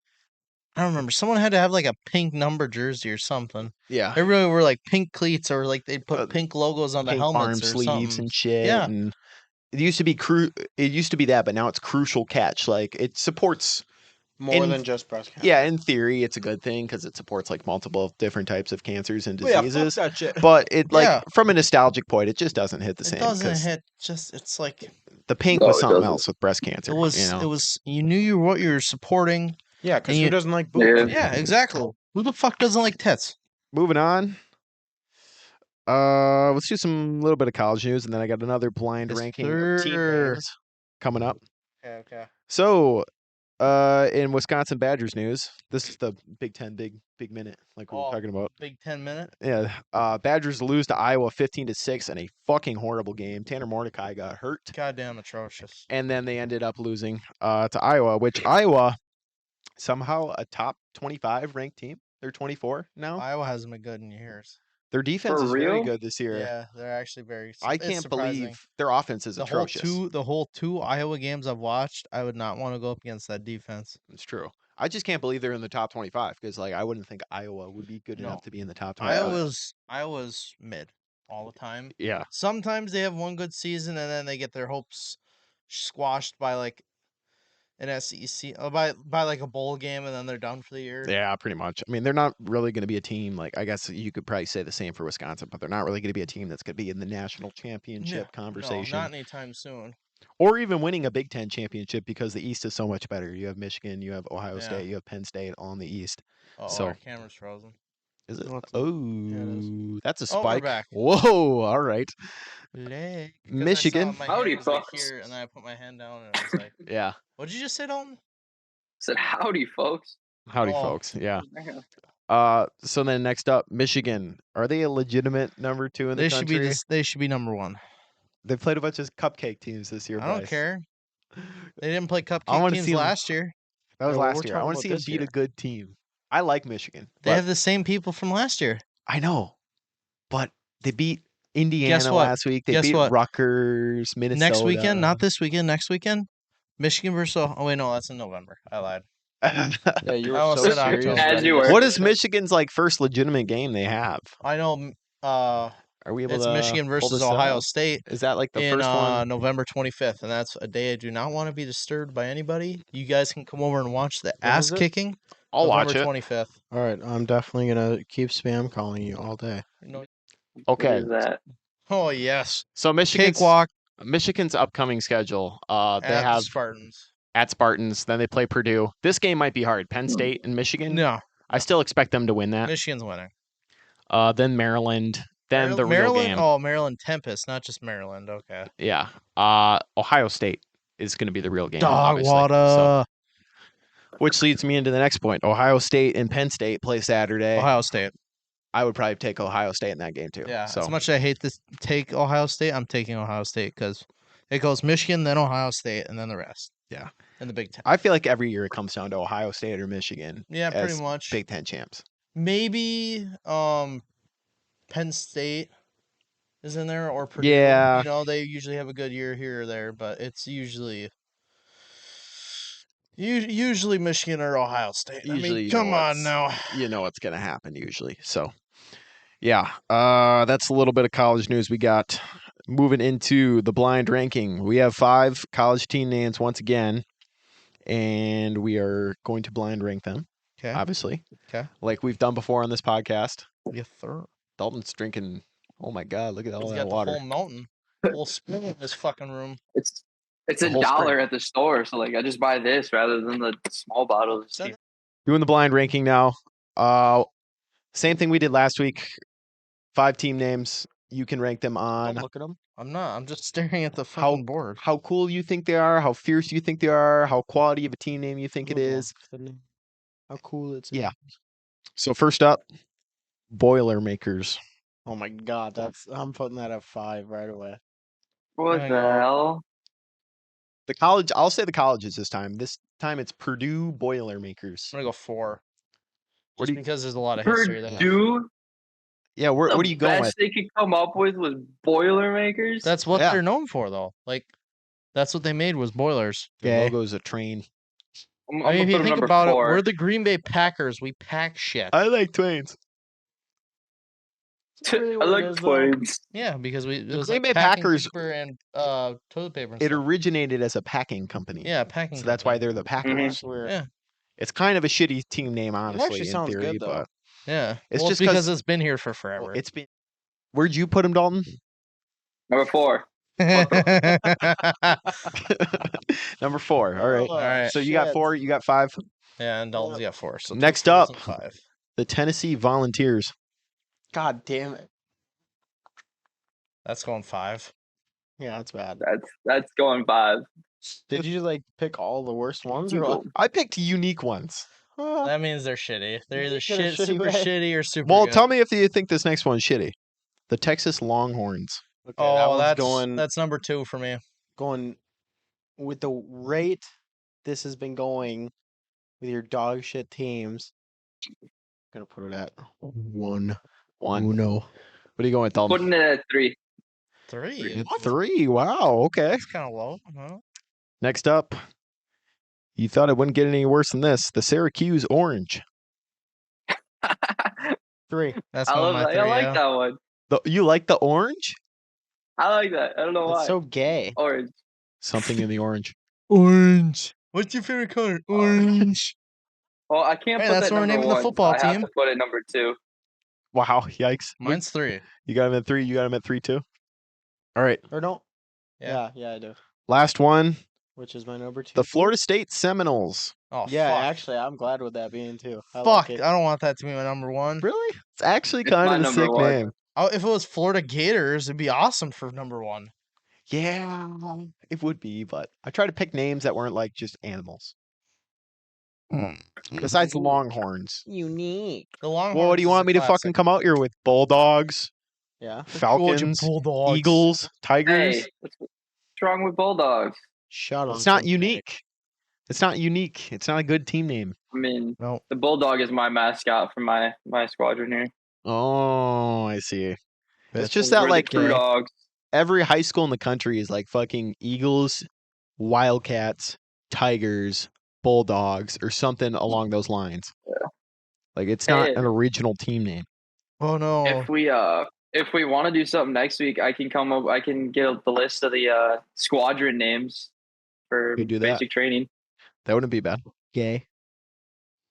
Speaker 3: I don't remember. Someone had to have like a pink number jersey or something.
Speaker 2: Yeah.
Speaker 3: Everybody were like pink cleats or like they'd put pink logos on the
Speaker 2: Pink arm
Speaker 3: helmets or
Speaker 2: sleeves
Speaker 3: something.
Speaker 2: and shit.
Speaker 3: Yeah.
Speaker 2: And it used to be it used to be that, but now it's crucial catch. Like it supports.
Speaker 1: More
Speaker 2: In-
Speaker 1: than just breast cancer.
Speaker 2: Yeah, in theory, it's a good thing because it supports like multiple different types of cancers and
Speaker 1: But yeah, fuck
Speaker 2: diseases.
Speaker 1: that shit.
Speaker 2: But it like
Speaker 3: Yeah.
Speaker 2: from a nostalgic point, it just doesn't hit the
Speaker 3: It
Speaker 2: same.
Speaker 3: doesn't
Speaker 2: 'Cause
Speaker 3: hit. Just it's like
Speaker 2: the pink
Speaker 4: No,
Speaker 2: was
Speaker 4: it
Speaker 2: something
Speaker 4: doesn't.
Speaker 2: else with breast cancer.
Speaker 3: it was.
Speaker 2: You know?
Speaker 3: It was. You knew what you were supporting.
Speaker 1: Yeah, because
Speaker 3: And
Speaker 1: who
Speaker 3: you-
Speaker 1: doesn't like boobs?
Speaker 4: Yeah.
Speaker 3: Yeah, exactly. Who the fuck doesn't like tits?
Speaker 2: Moving on. Let's do some little bit of college news, and then I got another blind
Speaker 3: Yes,
Speaker 2: ranking of team
Speaker 3: sir.
Speaker 2: names coming up.
Speaker 3: Okay.
Speaker 2: So, in Wisconsin Badgers news, this is the Big Ten big minute, like we were
Speaker 3: Oh.
Speaker 2: talking about.
Speaker 3: Big 10 minute.
Speaker 2: Yeah, Badgers lose to Iowa 15-6 in a fucking horrible game. Tanner Mordecai got hurt,
Speaker 3: Goddamn atrocious.
Speaker 2: and then they ended up losing to Iowa, which Iowa somehow a top 25 ranked team. They're 24 now.
Speaker 3: Iowa hasn't been good in years.
Speaker 2: Their defense
Speaker 4: For
Speaker 2: is very
Speaker 4: real?
Speaker 2: good this year.
Speaker 3: Yeah, they're actually very.
Speaker 2: I
Speaker 3: It's
Speaker 2: can't
Speaker 3: surprising.
Speaker 2: believe their offense is
Speaker 3: The
Speaker 2: atrocious.
Speaker 3: whole two Iowa games I've watched, I would not want to go up against that defense.
Speaker 2: It's true. I just can't believe they're in the top 25 because like I wouldn't think Iowa would be good
Speaker 3: No.
Speaker 2: enough to be in the top 25.
Speaker 3: Iowa's mid all the time.
Speaker 2: Yeah.
Speaker 3: Sometimes they have one good season and then they get their hopes squashed by like an SEC by like a bowl game and then they're done for the year.
Speaker 2: Yeah, pretty much. I mean, they're not really going to be a team like I guess you could probably say the same for Wisconsin, but they're not really going to be a team that's going to be in the national championship conversation.
Speaker 3: No, not anytime soon.
Speaker 2: Or even winning a Big Ten championship because the East is so much better. You have Michigan, you have Ohio State, you have Penn State all in the East.
Speaker 3: Oh,
Speaker 2: So-
Speaker 3: our camera's frozen.
Speaker 2: Is it?
Speaker 1: What's
Speaker 2: Oh,
Speaker 1: it
Speaker 2: that's a
Speaker 3: Oh, we're
Speaker 2: spike.
Speaker 3: back.
Speaker 2: Whoa! All right.
Speaker 3: Because
Speaker 2: Michigan.
Speaker 3: I saw my
Speaker 4: Howdy,
Speaker 3: hand was like
Speaker 4: folks.
Speaker 3: here, and then I put my hand down, and I was like,
Speaker 2: Yeah.
Speaker 3: "What'd you just say, Dalton?"
Speaker 4: Said howdy, folks.
Speaker 2: Howdy,
Speaker 3: Oh.
Speaker 2: folks. Yeah. So then next up, Michigan. Are they a legitimate number 2 in the
Speaker 3: They
Speaker 2: country?
Speaker 3: they should be number one.
Speaker 2: They've played a bunch of cupcake teams this year.
Speaker 3: I don't
Speaker 2: Bryce.
Speaker 3: care. They didn't play
Speaker 2: I
Speaker 3: cupcake
Speaker 2: wanna
Speaker 3: teams
Speaker 2: see 'em-
Speaker 3: last year.
Speaker 2: That was
Speaker 1: Yeah, well,
Speaker 2: last
Speaker 1: we're
Speaker 2: year. I
Speaker 1: talking
Speaker 2: want to
Speaker 1: about
Speaker 2: see them
Speaker 1: this
Speaker 2: beat a
Speaker 1: year.
Speaker 2: good team. I like Michigan.
Speaker 3: They
Speaker 2: but-
Speaker 3: have the same people from last year.
Speaker 2: I know, but they beat Indiana
Speaker 3: what?
Speaker 2: last week. They
Speaker 3: Guess
Speaker 2: beat
Speaker 3: what?
Speaker 2: Rutgers, Minnesota.
Speaker 3: Next weekend, not this weekend. Next weekend, Michigan versus. Oh wait, no, that's in November. I lied.
Speaker 1: Yeah, you
Speaker 3: I
Speaker 1: were
Speaker 3: almost
Speaker 1: so
Speaker 3: said
Speaker 1: serious.
Speaker 3: October.
Speaker 4: As
Speaker 1: about
Speaker 4: you
Speaker 1: this.
Speaker 4: were.
Speaker 2: What is Michigan's like first legitimate game they have?
Speaker 3: I know.
Speaker 2: Are we able
Speaker 3: It's
Speaker 2: to?
Speaker 3: Michigan
Speaker 2: pull
Speaker 3: versus
Speaker 2: this
Speaker 3: Ohio
Speaker 2: up?
Speaker 3: State
Speaker 2: Is that like the
Speaker 3: in
Speaker 2: first one?
Speaker 3: November 25th, and that's a day I do not want to be disturbed by anybody. You guys can come over and watch the
Speaker 1: When
Speaker 3: ass
Speaker 1: is it?
Speaker 3: kicking.
Speaker 2: I'll
Speaker 3: November
Speaker 2: watch it.
Speaker 3: 25th.
Speaker 1: All right, I'm definitely gonna keep spam calling you all day.
Speaker 3: No.
Speaker 2: Okay,
Speaker 4: What is that?
Speaker 3: Oh yes,
Speaker 2: so Michigan's
Speaker 3: cakewalk
Speaker 2: upcoming schedule. They
Speaker 3: at the
Speaker 2: have
Speaker 3: Spartans.
Speaker 2: at Spartans. Then they play Purdue. This game might be hard. Penn State and Michigan.
Speaker 3: No,
Speaker 2: I still expect them to win that.
Speaker 3: Michigan's winning.
Speaker 2: Then Maryland. Then the real
Speaker 3: Maryland.
Speaker 2: game.
Speaker 3: Oh, Maryland Tempest, not just Maryland. Okay.
Speaker 2: Yeah. Ohio State is going to be the real game.
Speaker 3: Dog
Speaker 2: obviously.
Speaker 3: water.
Speaker 2: So, which leads me into the next point. Ohio State and Penn State play Saturday.
Speaker 3: Ohio State.
Speaker 2: I would probably take Ohio State in that game too.
Speaker 3: Yeah.
Speaker 2: So
Speaker 3: As much as I hate to take Ohio State, I'm taking Ohio State because it goes Michigan, then Ohio State, and then the rest.
Speaker 2: Yeah.
Speaker 3: In the Big Ten.
Speaker 2: I feel like every year it comes down to Ohio State or Michigan.
Speaker 3: Yeah,
Speaker 2: as
Speaker 3: pretty much.
Speaker 2: Big Ten champs.
Speaker 3: Maybe Penn State is in there or Purdue.
Speaker 2: Yeah.
Speaker 3: You know, they usually have a good year here or there, but it's usually Michigan or Ohio State.
Speaker 2: Usually, you
Speaker 3: come
Speaker 2: know
Speaker 3: on now.
Speaker 2: You know what's going to happen usually. So, yeah, that's a little bit of college news we got. Moving into the blind ranking, we have 5 college team names once again, and we are going to blind rank them.
Speaker 3: Okay.
Speaker 2: Obviously.
Speaker 3: Okay.
Speaker 2: Like we've done before on this podcast.
Speaker 3: Yes, sir.
Speaker 2: Dalton's drinking. Oh my God! Look at all
Speaker 3: He's
Speaker 2: that
Speaker 3: got
Speaker 2: water.
Speaker 3: the whole mountain, full spoon in this fucking room.
Speaker 4: It's
Speaker 2: The
Speaker 4: a
Speaker 2: whole
Speaker 4: dollar
Speaker 2: spring.
Speaker 4: at the store, so like I just buy this rather than the small bottles.
Speaker 3: Is that-
Speaker 2: Doing the blind ranking now. Same thing we did last week. 5 team names. You can rank them on
Speaker 1: Don't look at them.
Speaker 3: I'm not. I'm just staring at the
Speaker 2: How-
Speaker 3: fucking board.
Speaker 2: how cool you think they are, how fierce you think they are, how quality of a team name you think it is.
Speaker 1: How cool it's.
Speaker 2: Yeah. So first up, Boilermakers.
Speaker 1: Oh my God, I'm putting that at 5 right away.
Speaker 4: What
Speaker 3: Hang
Speaker 4: the
Speaker 3: on.
Speaker 4: hell?
Speaker 2: The college. I'll say the colleges this time. This time it's Purdue Boilermakers.
Speaker 3: I'm gonna go 4.
Speaker 2: What
Speaker 3: Just
Speaker 2: do you-
Speaker 3: because there's a lot of history there.
Speaker 4: Purdue.
Speaker 2: Yeah. What are you going
Speaker 4: The
Speaker 2: with?
Speaker 4: best they could come up with was Boilermakers.
Speaker 3: That's what
Speaker 2: Yeah.
Speaker 3: they're known for, though. Like, that's what they made was boilers.
Speaker 2: The
Speaker 3: Okay.
Speaker 2: logo is a train.
Speaker 4: I'm
Speaker 3: I mean, if
Speaker 4: gonna
Speaker 3: you
Speaker 4: put them
Speaker 3: think
Speaker 4: number
Speaker 3: about
Speaker 4: 4.
Speaker 3: it, we're the Green Bay Packers. We pack shit.
Speaker 2: I like trains.
Speaker 1: really
Speaker 4: I
Speaker 1: what it
Speaker 4: like
Speaker 1: is, though.
Speaker 4: planes.
Speaker 3: Yeah, because it was
Speaker 2: Green
Speaker 3: like
Speaker 2: Bay
Speaker 3: packing
Speaker 2: Packers-
Speaker 3: paper and toilet paper. And
Speaker 2: It
Speaker 3: stuff.
Speaker 2: originated as a packing company.
Speaker 3: Yeah, packing.
Speaker 2: So that's why
Speaker 3: company.
Speaker 2: they're the Packers.
Speaker 1: I swear.
Speaker 3: Yeah.
Speaker 2: It's kind of a shitty team name, honestly,
Speaker 1: actually
Speaker 2: in
Speaker 1: sounds
Speaker 2: theory.
Speaker 1: good, though.
Speaker 2: But
Speaker 3: Yeah.
Speaker 2: It's
Speaker 3: Well,
Speaker 2: just
Speaker 3: because
Speaker 2: 'cause-
Speaker 3: it's been here for forever.
Speaker 2: it's been. Where'd you put him, Dalton?
Speaker 4: Number 4.
Speaker 2: Number 4. All right.
Speaker 1: Oh,
Speaker 3: right.
Speaker 2: So you got
Speaker 1: shit.
Speaker 2: 4. You got 5.
Speaker 3: Yeah, and Dalton's got 4. So
Speaker 2: Next
Speaker 3: 2 fours
Speaker 2: up.
Speaker 3: and 5.
Speaker 2: The Tennessee Volunteers.
Speaker 1: God damn it.
Speaker 3: That's going 5.
Speaker 1: Yeah, that's bad.
Speaker 4: That's going 5.
Speaker 1: Did you like pick all the worst ones or what?
Speaker 2: I picked unique ones.
Speaker 3: That means they're shitty. They're either
Speaker 1: Make it a
Speaker 3: shit,
Speaker 1: shitty
Speaker 3: super
Speaker 1: way.
Speaker 3: shitty, or super.
Speaker 2: Well,
Speaker 3: good.
Speaker 2: tell me if you think this next one's shitty. The Texas Longhorns.
Speaker 1: Okay, that
Speaker 3: Oh,
Speaker 1: one's
Speaker 3: that's number 2 for me.
Speaker 1: going with the rate this has been going with your dog shit teams. Gonna put it at 1.
Speaker 2: One.
Speaker 1: Uno.
Speaker 2: What are you going with, Dalton?
Speaker 4: Putting it at 3.
Speaker 3: 3.
Speaker 2: At 3. Wow. Okay.
Speaker 3: That's kind of low. Huh?
Speaker 2: Next up, you thought it wouldn't get any worse than this. The Syracuse Orange.
Speaker 1: 3.
Speaker 3: That's
Speaker 4: I
Speaker 3: one of
Speaker 4: love
Speaker 3: my
Speaker 4: that.
Speaker 3: 3.
Speaker 4: I like
Speaker 3: yeah.
Speaker 4: that one.
Speaker 2: You like the orange?
Speaker 4: I like that. I don't know why.
Speaker 1: It's so gay.
Speaker 4: Orange.
Speaker 2: Something in the orange.
Speaker 3: Orange. What's your favorite color? Orange.
Speaker 4: Well, I can't
Speaker 3: Hey,
Speaker 4: put
Speaker 3: that's
Speaker 4: that
Speaker 3: what we're
Speaker 4: number
Speaker 3: naming the
Speaker 4: 1.
Speaker 3: football
Speaker 4: I have
Speaker 3: team.
Speaker 4: to put it number 2.
Speaker 2: Wow. Yikes.
Speaker 3: Mine's 3.
Speaker 2: You got him at 3. You got him at 3 too. All right.
Speaker 1: Or don't?
Speaker 3: Yeah.
Speaker 1: Yeah, I do.
Speaker 2: Last one.
Speaker 1: Which is my number 2.
Speaker 2: The Florida State Seminoles.
Speaker 3: Oh,
Speaker 1: Yeah,
Speaker 3: fuck.
Speaker 1: actually, I'm glad with that being 2. I
Speaker 3: Fuck.
Speaker 1: like it.
Speaker 3: I don't want that to be my number 1.
Speaker 2: Really? It's actually
Speaker 4: It's
Speaker 2: kind
Speaker 4: my
Speaker 2: of a
Speaker 4: number
Speaker 2: sick
Speaker 4: 1.
Speaker 2: name.
Speaker 3: Oh, if it was Florida Gators, it'd be awesome for number 1.
Speaker 2: Yeah, it would be, but I try to pick names that weren't like just animals. Besides Longhorns.
Speaker 1: Unique.
Speaker 3: The Longhorns.
Speaker 2: Well, what do you
Speaker 3: is a
Speaker 2: want me to
Speaker 3: classic.
Speaker 2: fucking come out here with? Bulldogs,
Speaker 1: Yeah.
Speaker 2: Falcons,
Speaker 3: Bulldogs.
Speaker 2: Eagles, Tigers.
Speaker 4: Hey, what's wrong with Bulldogs?
Speaker 1: Shut up.
Speaker 2: It's not unique. It's not unique. It's not a good team name.
Speaker 4: I mean,
Speaker 3: No.
Speaker 4: the Bulldog is my mascot for my squadron here.
Speaker 2: Oh, I see. It's
Speaker 3: Bitch.
Speaker 2: just
Speaker 4: We're
Speaker 2: that
Speaker 4: the
Speaker 2: like
Speaker 4: Crew Dogs.
Speaker 2: every high school in the country is like fucking Eagles, Wildcats, Tigers, Bulldogs, or something along those lines.
Speaker 4: Yeah.
Speaker 2: Like it's not
Speaker 4: Hey.
Speaker 2: an original team name.
Speaker 3: Oh no.
Speaker 4: If we want to do something next week, I can come up. I can get the list of the squadron names for
Speaker 2: Could do that.
Speaker 4: basic training.
Speaker 2: That wouldn't be bad.
Speaker 1: Gay.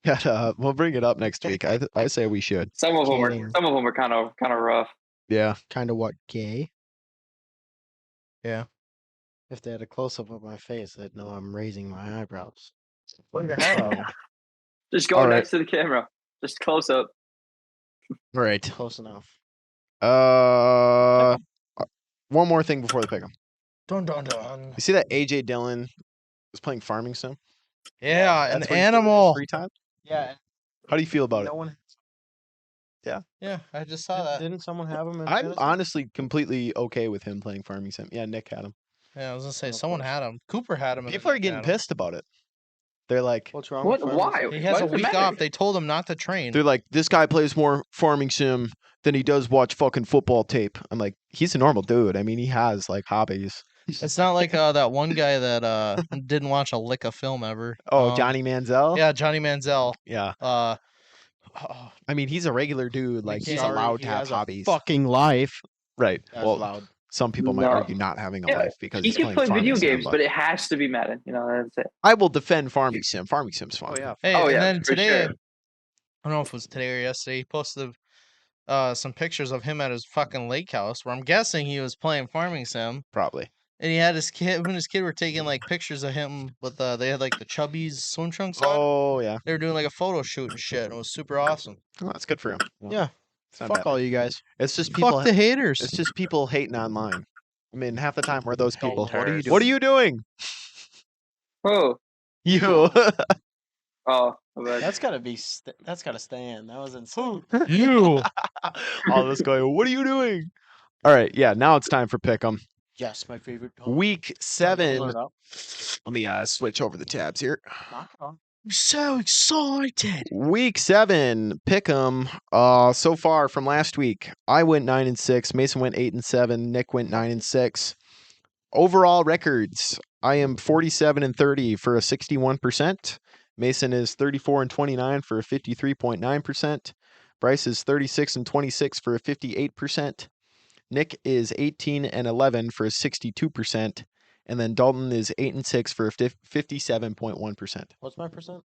Speaker 2: Yeah, we'll bring it up next week. I say we should.
Speaker 4: Some of them
Speaker 1: Kidding.
Speaker 4: are kind of rough.
Speaker 2: Yeah.
Speaker 1: Kind of what? Gay?
Speaker 3: Yeah.
Speaker 1: If they had a close up of my face, they'd know I'm raising my eyebrows.
Speaker 4: Just go
Speaker 2: All right.
Speaker 4: next to the camera. Just close up.
Speaker 2: All right.
Speaker 1: Close enough.
Speaker 2: One more thing before the pick 'em.
Speaker 3: Dun dun dun.
Speaker 2: You see that AJ Dillon was playing farming sim?
Speaker 3: Yeah,
Speaker 2: That's
Speaker 3: an
Speaker 2: what he's doing in his
Speaker 3: animal.
Speaker 2: free time.
Speaker 1: Yeah.
Speaker 2: How do you feel about
Speaker 1: No
Speaker 2: it?
Speaker 1: one.
Speaker 3: Yeah, I just saw that.
Speaker 1: Didn't someone have him in
Speaker 2: I'm
Speaker 1: fantasy?
Speaker 2: honestly completely okay with him playing farming sim. Yeah, Nick had him.
Speaker 3: Yeah, I was gonna say
Speaker 1: Of
Speaker 3: someone
Speaker 1: course.
Speaker 3: had him. Cooper had him. and
Speaker 2: People are
Speaker 3: then
Speaker 2: getting
Speaker 3: had him.
Speaker 2: pissed about it. They're like,
Speaker 1: What's wrong
Speaker 4: What?
Speaker 1: with farming
Speaker 4: Why?
Speaker 1: sim?
Speaker 3: He has
Speaker 4: Why
Speaker 3: a
Speaker 4: does it
Speaker 3: week
Speaker 4: matter?
Speaker 3: off. They told him not to train.
Speaker 2: they're like, this guy plays more farming sim than he does watch fucking football tape. I'm like, he's a normal dude. I mean, he has like hobbies.
Speaker 3: It's not like that one guy that didn't watch a lick of film ever.
Speaker 2: Oh, Johnny Manziel.
Speaker 3: Yeah, Johnny Manziel.
Speaker 2: Yeah.
Speaker 3: Oh,
Speaker 2: I mean, he's a regular dude. Like he's
Speaker 3: Sorry,
Speaker 2: allowed
Speaker 1: he
Speaker 2: to have
Speaker 1: has a
Speaker 2: hobbies.
Speaker 1: Fucking life.
Speaker 2: Right.
Speaker 1: That's
Speaker 2: Well,
Speaker 1: loud.
Speaker 2: some people might
Speaker 4: No.
Speaker 2: argue not having a
Speaker 4: Yeah,
Speaker 2: life because
Speaker 4: He
Speaker 2: he's
Speaker 4: can
Speaker 2: playing
Speaker 4: play
Speaker 2: farming
Speaker 4: video
Speaker 2: sim,
Speaker 4: games, but it has to be Madden. You know, that's it.
Speaker 2: I will defend farming sim. Farming sim's fun.
Speaker 1: Oh yeah.
Speaker 3: hey,
Speaker 4: Oh,
Speaker 3: and
Speaker 4: yeah,
Speaker 3: then
Speaker 4: for
Speaker 3: today,
Speaker 4: sure.
Speaker 3: I don't know if it was today or yesterday, he posted some pictures of him at his fucking lake house, where I'm guessing he was playing farming sim,
Speaker 2: Probably.
Speaker 3: and he had his kid. Him and his kid were taking like pictures of him with they had like the Chubbies swim trunks on.
Speaker 2: Oh yeah.
Speaker 3: They were doing like a photo shoot and shit, and it was super awesome.
Speaker 2: Well, that's good for him.
Speaker 1: Yeah.
Speaker 2: It's not
Speaker 1: Fuck
Speaker 2: bad.
Speaker 1: all you guys.
Speaker 2: It's just people.
Speaker 3: Fuck the haters.
Speaker 2: It's just people hating online. I mean, half the time we're those people.
Speaker 3: What are you
Speaker 2: What are you doing?
Speaker 4: Oh,
Speaker 2: You.
Speaker 4: oh, my bad.
Speaker 1: That's gotta be. That's gotta stand. That was insane.
Speaker 3: You.
Speaker 2: All of us going. What are you doing? All right. Yeah. Now it's time for pick'em.
Speaker 1: Yes, my favorite. Dog.
Speaker 2: Week 7.
Speaker 1: Pull it up.
Speaker 2: Let me switch over the tabs here.
Speaker 1: Knock it on.
Speaker 3: I'm so excited.
Speaker 2: Week 7, pick'em. So far from last week, I went 9-6. Mason went 8-7. Nick went 9-6. Overall records, I am 47-30 for a 61%. Mason is 34-29 for a 53.9%. Bryce is 36-26 for a 58%. Nick is 18-11 for a 62%. And then Dalton is 8-6 for a 57.1%.
Speaker 1: What's my percent?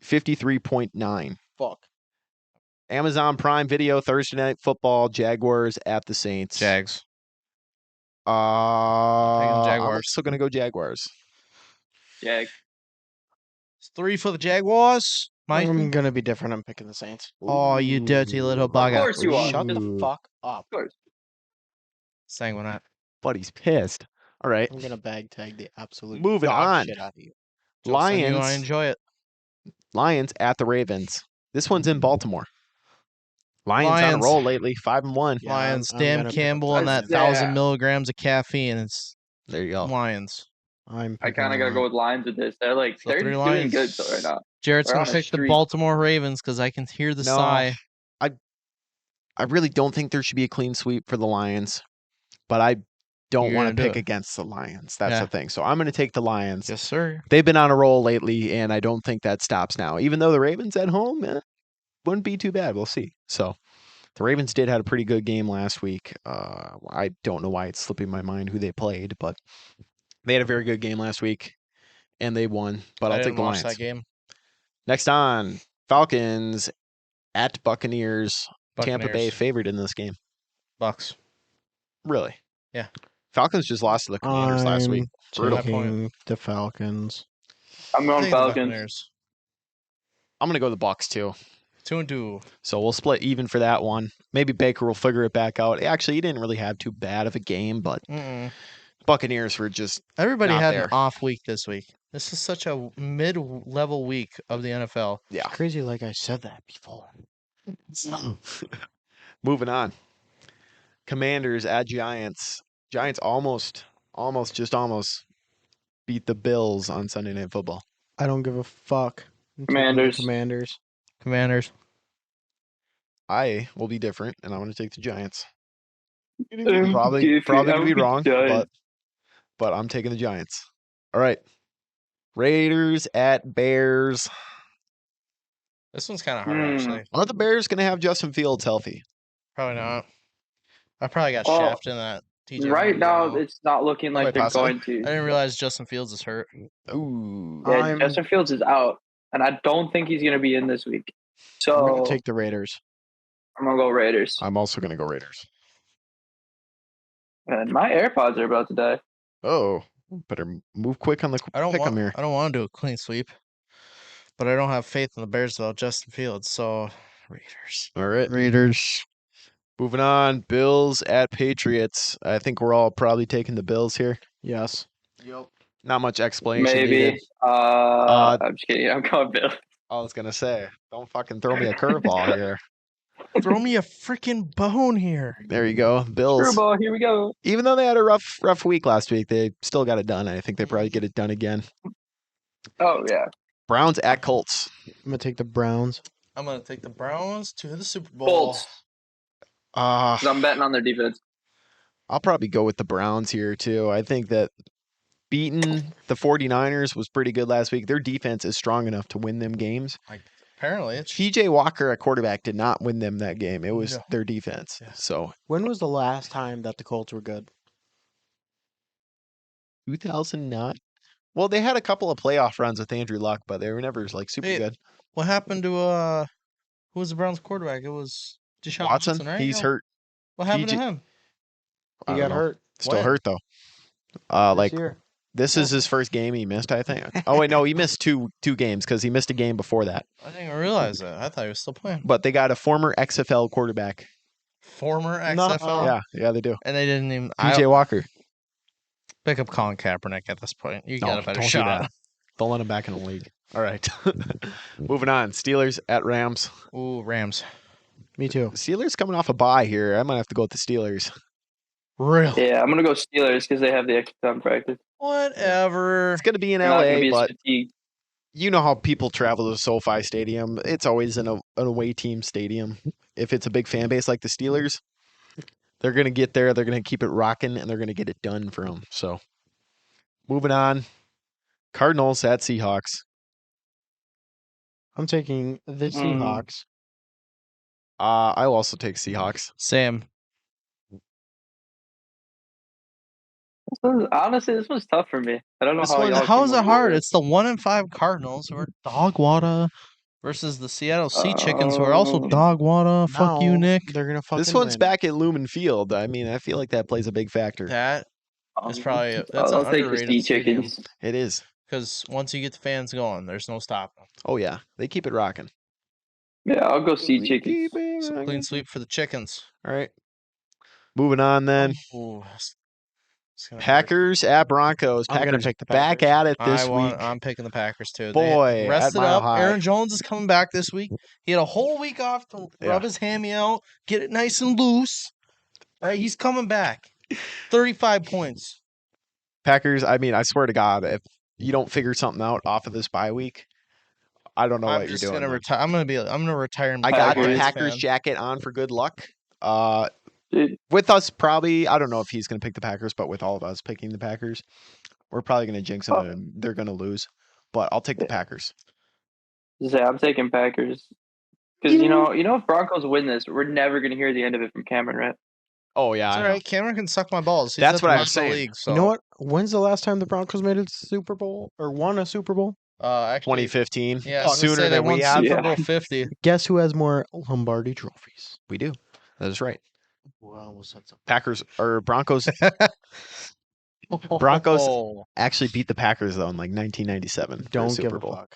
Speaker 2: 53.9.
Speaker 1: Fuck.
Speaker 2: Amazon Prime Video, Thursday Night Football, Jaguars at the Saints.
Speaker 3: Jags.
Speaker 2: I'm
Speaker 3: Jaguars.
Speaker 2: still going to go Jaguars.
Speaker 4: Jag.
Speaker 3: It's 3 for the Jaguars. Mike.
Speaker 1: I'm gonna be different. I'm picking the Saints.
Speaker 3: Oh, you dirty little
Speaker 4: Of
Speaker 3: bugger.
Speaker 4: course you are.
Speaker 1: Shut the
Speaker 2: Ooh.
Speaker 1: fuck up.
Speaker 4: Of course.
Speaker 3: Sanguinate.
Speaker 2: Buddy's pissed. All right.
Speaker 1: I'm gonna bag tag the absolute
Speaker 2: Moving
Speaker 1: dog
Speaker 2: on.
Speaker 1: shit out of you.
Speaker 3: Jokes on you, I
Speaker 2: Lions.
Speaker 3: enjoy it.
Speaker 2: Lions at the Ravens. This one's in Baltimore. Lions on a
Speaker 3: Lions.
Speaker 2: roll lately, 5-1.
Speaker 1: Yeah,
Speaker 3: Lions.
Speaker 1: I'm
Speaker 3: Dan
Speaker 1: gonna pick the
Speaker 3: Campbell and that
Speaker 4: Lions.
Speaker 3: 1,000
Speaker 4: Yeah.
Speaker 3: milligrams of caffeine. It's
Speaker 2: There you go.
Speaker 3: Lions.
Speaker 1: I'm
Speaker 4: I
Speaker 1: picking
Speaker 4: kind of gotta go with Lions with this. They're
Speaker 3: So
Speaker 4: they're
Speaker 3: 3
Speaker 4: doing
Speaker 3: Lions.
Speaker 4: good so right now.
Speaker 3: Jarrett's
Speaker 4: They're
Speaker 3: gonna
Speaker 4: on a
Speaker 3: pick the
Speaker 4: streak.
Speaker 3: Baltimore Ravens because I can hear the
Speaker 2: No.
Speaker 3: sigh.
Speaker 2: I really don't think there should be a clean sweep for the Lions, but I don't
Speaker 3: You're
Speaker 2: want
Speaker 3: gonna
Speaker 2: to
Speaker 3: do
Speaker 2: pick
Speaker 3: it.
Speaker 2: against the Lions. That's
Speaker 3: Yeah.
Speaker 2: the thing. So I'm going to take the Lions.
Speaker 3: Yes, sir.
Speaker 2: They've been on a roll lately, and I don't think that stops now. Even though the Ravens at home wouldn't be too bad. We'll see. So the Ravens did have a pretty good game last week. I don't know why it's slipping my mind who they played, but they had a very good game last week, and they won. But I'll
Speaker 3: I
Speaker 2: take
Speaker 3: didn't
Speaker 2: the
Speaker 3: watch
Speaker 2: Lions.
Speaker 3: that game.
Speaker 2: Next on, Falcons at Buccaneers. Tampa Bay
Speaker 3: Buccaneers.
Speaker 2: favored in this game.
Speaker 3: Bucks.
Speaker 2: Really?
Speaker 3: Yeah.
Speaker 2: Falcons just lost to the Commanders last week. Brutal.
Speaker 1: Taking the Falcons.
Speaker 4: I'm going
Speaker 3: Take the
Speaker 4: Falcons.
Speaker 3: Buccaneers.
Speaker 2: I'm gonna go the Bucks too.
Speaker 3: 2-2.
Speaker 2: So we'll split even for that one. Maybe Baker will figure it back out. Actually, he didn't really have too bad of a game, but
Speaker 3: Mm-mm.
Speaker 2: Buccaneers were just
Speaker 3: Everybody
Speaker 2: Not
Speaker 3: had
Speaker 2: there.
Speaker 3: an off week this week. This is such a mid-level week of the NFL.
Speaker 2: yeah.
Speaker 1: Crazy, like I said that before.
Speaker 2: Moving on. Commanders at Giants. Giants almost beat the Bills on Sunday Night Football.
Speaker 1: I don't give a fuck. I'm taking the
Speaker 4: Commanders.
Speaker 1: Commanders.
Speaker 3: Commanders.
Speaker 2: I will be different, and I'm going to take the Giants.
Speaker 4: Goofy.
Speaker 2: Probably gonna be wrong,
Speaker 4: Giants.
Speaker 2: but I'm taking the Giants. All right. Raiders at Bears.
Speaker 3: This one's kind of hard, actually.
Speaker 2: Are the Bears going to have Justin Fields healthy?
Speaker 3: Probably not. I probably got
Speaker 4: Well,
Speaker 3: shafted in that. TJ
Speaker 4: Right now,
Speaker 3: Watt.
Speaker 4: it's not looking like
Speaker 2: Quite
Speaker 4: they're
Speaker 2: possibly.
Speaker 4: going to.
Speaker 3: I didn't realize Justin Fields is hurt.
Speaker 2: Ooh.
Speaker 4: Yeah,
Speaker 1: I'm-
Speaker 4: Justin Fields is out, and I don't think he's going to be in this week.
Speaker 1: I'm
Speaker 4: So
Speaker 1: going to take the Raiders.
Speaker 4: I'm going to go Raiders.
Speaker 2: I'm also going to go Raiders.
Speaker 4: And my AirPods are about to die.
Speaker 2: Oh, better move quick on the
Speaker 3: I don't
Speaker 2: pick 'em
Speaker 3: want.
Speaker 2: here.
Speaker 3: I don't want to do a clean sweep, but I don't have faith in the Bears without Justin Fields. So Raiders.
Speaker 2: All right.
Speaker 1: Raiders.
Speaker 2: Moving on. Bills at Patriots. I think we're all probably taking the Bills here.
Speaker 1: Yes.
Speaker 2: Not much explanation
Speaker 4: Maybe.
Speaker 2: needed.
Speaker 4: I'm just kidding. I'm going Bill.
Speaker 2: I was going to say, don't fucking throw me a curveball here.
Speaker 3: Throw me a freaking bone here.
Speaker 2: There you go. Bills.
Speaker 4: Screwball, here we go.
Speaker 2: Even though they had a rough week last week, they still got it done. I think they probably get it done again.
Speaker 4: Oh, yeah.
Speaker 2: Browns at Colts.
Speaker 1: I'm going to take the Browns.
Speaker 3: I'm gonna take the Browns to the Super Bowl.
Speaker 4: Colts.
Speaker 2: Uh,
Speaker 4: 'Cause I'm betting on their defense.
Speaker 2: I'll probably go with the Browns here, too. I think that beating the 49ers was pretty good last week. Their defense is strong enough to win them games.
Speaker 3: Apparently, it's
Speaker 2: TJ Walker at quarterback did not win them that game. It was
Speaker 3: No.
Speaker 2: their defense.
Speaker 3: Yeah.
Speaker 2: So
Speaker 1: When was the last time that the Colts were good?
Speaker 2: 2009. Well, they had a couple of playoff runs with Andrew Luck, but they were never like super
Speaker 3: Hey,
Speaker 2: good.
Speaker 3: what happened to who was the Browns quarterback? It was Deshaun
Speaker 2: Watson,
Speaker 3: right?
Speaker 2: he's
Speaker 3: Yeah.
Speaker 2: hurt.
Speaker 3: What happened to
Speaker 2: TJ
Speaker 3: him?
Speaker 2: I
Speaker 1: He
Speaker 2: don't
Speaker 1: got
Speaker 2: know.
Speaker 1: hurt
Speaker 2: Still
Speaker 3: When?
Speaker 2: hurt though.
Speaker 1: this
Speaker 2: Like
Speaker 1: year.
Speaker 2: this is his first game he missed, I think. Oh wait, no, he missed two games because he missed a game before that.
Speaker 3: I didn't even realize that. I thought he was still playing.
Speaker 2: But they got a former XFL quarterback.
Speaker 3: Former
Speaker 1: No,
Speaker 3: XFL.
Speaker 2: Yeah, they do.
Speaker 3: And they didn't even.
Speaker 2: TJ Walker.
Speaker 3: Pick up Colin Kaepernick at this point. You got a better
Speaker 2: don't do
Speaker 3: shot.
Speaker 2: that. Don't let him back in the league. All right. Moving on. Steelers at Rams.
Speaker 3: Ooh, Rams.
Speaker 1: Me too.
Speaker 2: Steelers coming off a bye here. I might have to go with the Steelers.
Speaker 3: Really?
Speaker 4: Yeah, I'm going to go Steelers because they have the extra time practice.
Speaker 3: Whatever.
Speaker 2: It's going to be in
Speaker 4: They're not gonna
Speaker 2: LA,
Speaker 4: be as
Speaker 2: but
Speaker 4: fatigued.
Speaker 2: you know how people travel to SoFi Stadium. It's always an away team stadium. If it's a big fan base like the Steelers, they're going to get there. They're going to keep it rocking, and they're going to get it done for them. So, moving on. Cardinals at Seahawks.
Speaker 1: I'm taking the Seahawks.
Speaker 2: I'll also take Seahawks.
Speaker 3: Sam.
Speaker 4: Honestly, this was tough for me. I don't know
Speaker 2: This
Speaker 4: how
Speaker 2: one-
Speaker 4: y'all
Speaker 3: How
Speaker 4: came
Speaker 3: is
Speaker 4: up
Speaker 3: it
Speaker 4: with
Speaker 3: hard?
Speaker 4: it.
Speaker 3: It's the 1-5 Cardinals who are dog water versus the Seattle Sea Chickens who are also dog water. Fuck you,
Speaker 1: Now,
Speaker 3: Nick.
Speaker 1: They're going to fucking
Speaker 2: This one's
Speaker 1: win.
Speaker 2: back at Lumen Field. I mean, I feel like that plays a big factor.
Speaker 3: That is probably that's
Speaker 4: I'll
Speaker 3: an
Speaker 4: take the
Speaker 3: underrated
Speaker 4: Sea
Speaker 3: stadium.
Speaker 4: Chickens.
Speaker 2: It is.
Speaker 3: Because once you get the fans going, there's no stopping.
Speaker 2: Oh, yeah. They keep it rocking.
Speaker 4: Yeah, I'll go Sea Chickens.
Speaker 3: So clean sweep for the chickens.
Speaker 2: All right. Moving on then.
Speaker 3: Ooh, it's gonna hurt.
Speaker 2: Packers at Broncos.
Speaker 1: I'm gonna
Speaker 2: Packers
Speaker 1: pick the
Speaker 2: back
Speaker 1: Packers.
Speaker 2: at it this week.
Speaker 3: I'm picking the Packers too.
Speaker 2: Boy,
Speaker 3: they rested
Speaker 2: at Mile
Speaker 3: up.
Speaker 2: High.
Speaker 3: Aaron Jones is coming back this week. He had a whole week off to rub his hammy out, get it nice and loose. All right, he's coming back. 35 points.
Speaker 2: Packers, I mean, I swear to God, if you don't figure something out off of this bye week, I don't know
Speaker 3: I'm
Speaker 2: what you're
Speaker 3: just
Speaker 2: doing.
Speaker 3: gonna
Speaker 2: then.
Speaker 3: retire. I'm gonna retire. And
Speaker 2: I
Speaker 3: be a
Speaker 2: got the
Speaker 4: Packers.
Speaker 3: Lions
Speaker 2: Packers
Speaker 3: fan.
Speaker 2: jacket on for good luck.
Speaker 4: Dude,
Speaker 2: With us, probably, I don't know if he's going to pick the Packers, but with all of us picking the Packers, we're probably going to jinx them and they're going to lose. But I'll take the Packers.
Speaker 4: I'm taking Packers. Because if Broncos win this, we're never gonna hear the end of it from Cameron, right?
Speaker 2: Oh, yeah.
Speaker 3: It's
Speaker 2: I
Speaker 3: all
Speaker 2: know.
Speaker 3: right. Cameron can suck my balls. He's
Speaker 2: That's
Speaker 3: at the
Speaker 2: what I
Speaker 3: top
Speaker 2: was
Speaker 3: of the
Speaker 2: saying.
Speaker 3: league. So
Speaker 1: You know what? When's the last time the Broncos made a Super Bowl or won a Super Bowl?
Speaker 3: Actually,
Speaker 2: 2015.
Speaker 3: yeah, I was gonna
Speaker 2: Sooner
Speaker 3: say they
Speaker 2: than
Speaker 3: won
Speaker 2: we have.
Speaker 3: Super
Speaker 4: Yeah.
Speaker 3: Bowl 50.
Speaker 1: Guess who has more Lombardi trophies?
Speaker 2: We do. That is right.
Speaker 1: Well, that's
Speaker 2: Packers or Broncos actually beat the Packers though in like 1997 for a
Speaker 1: Don't
Speaker 2: Super
Speaker 1: give a
Speaker 2: Bowl.
Speaker 1: fuck.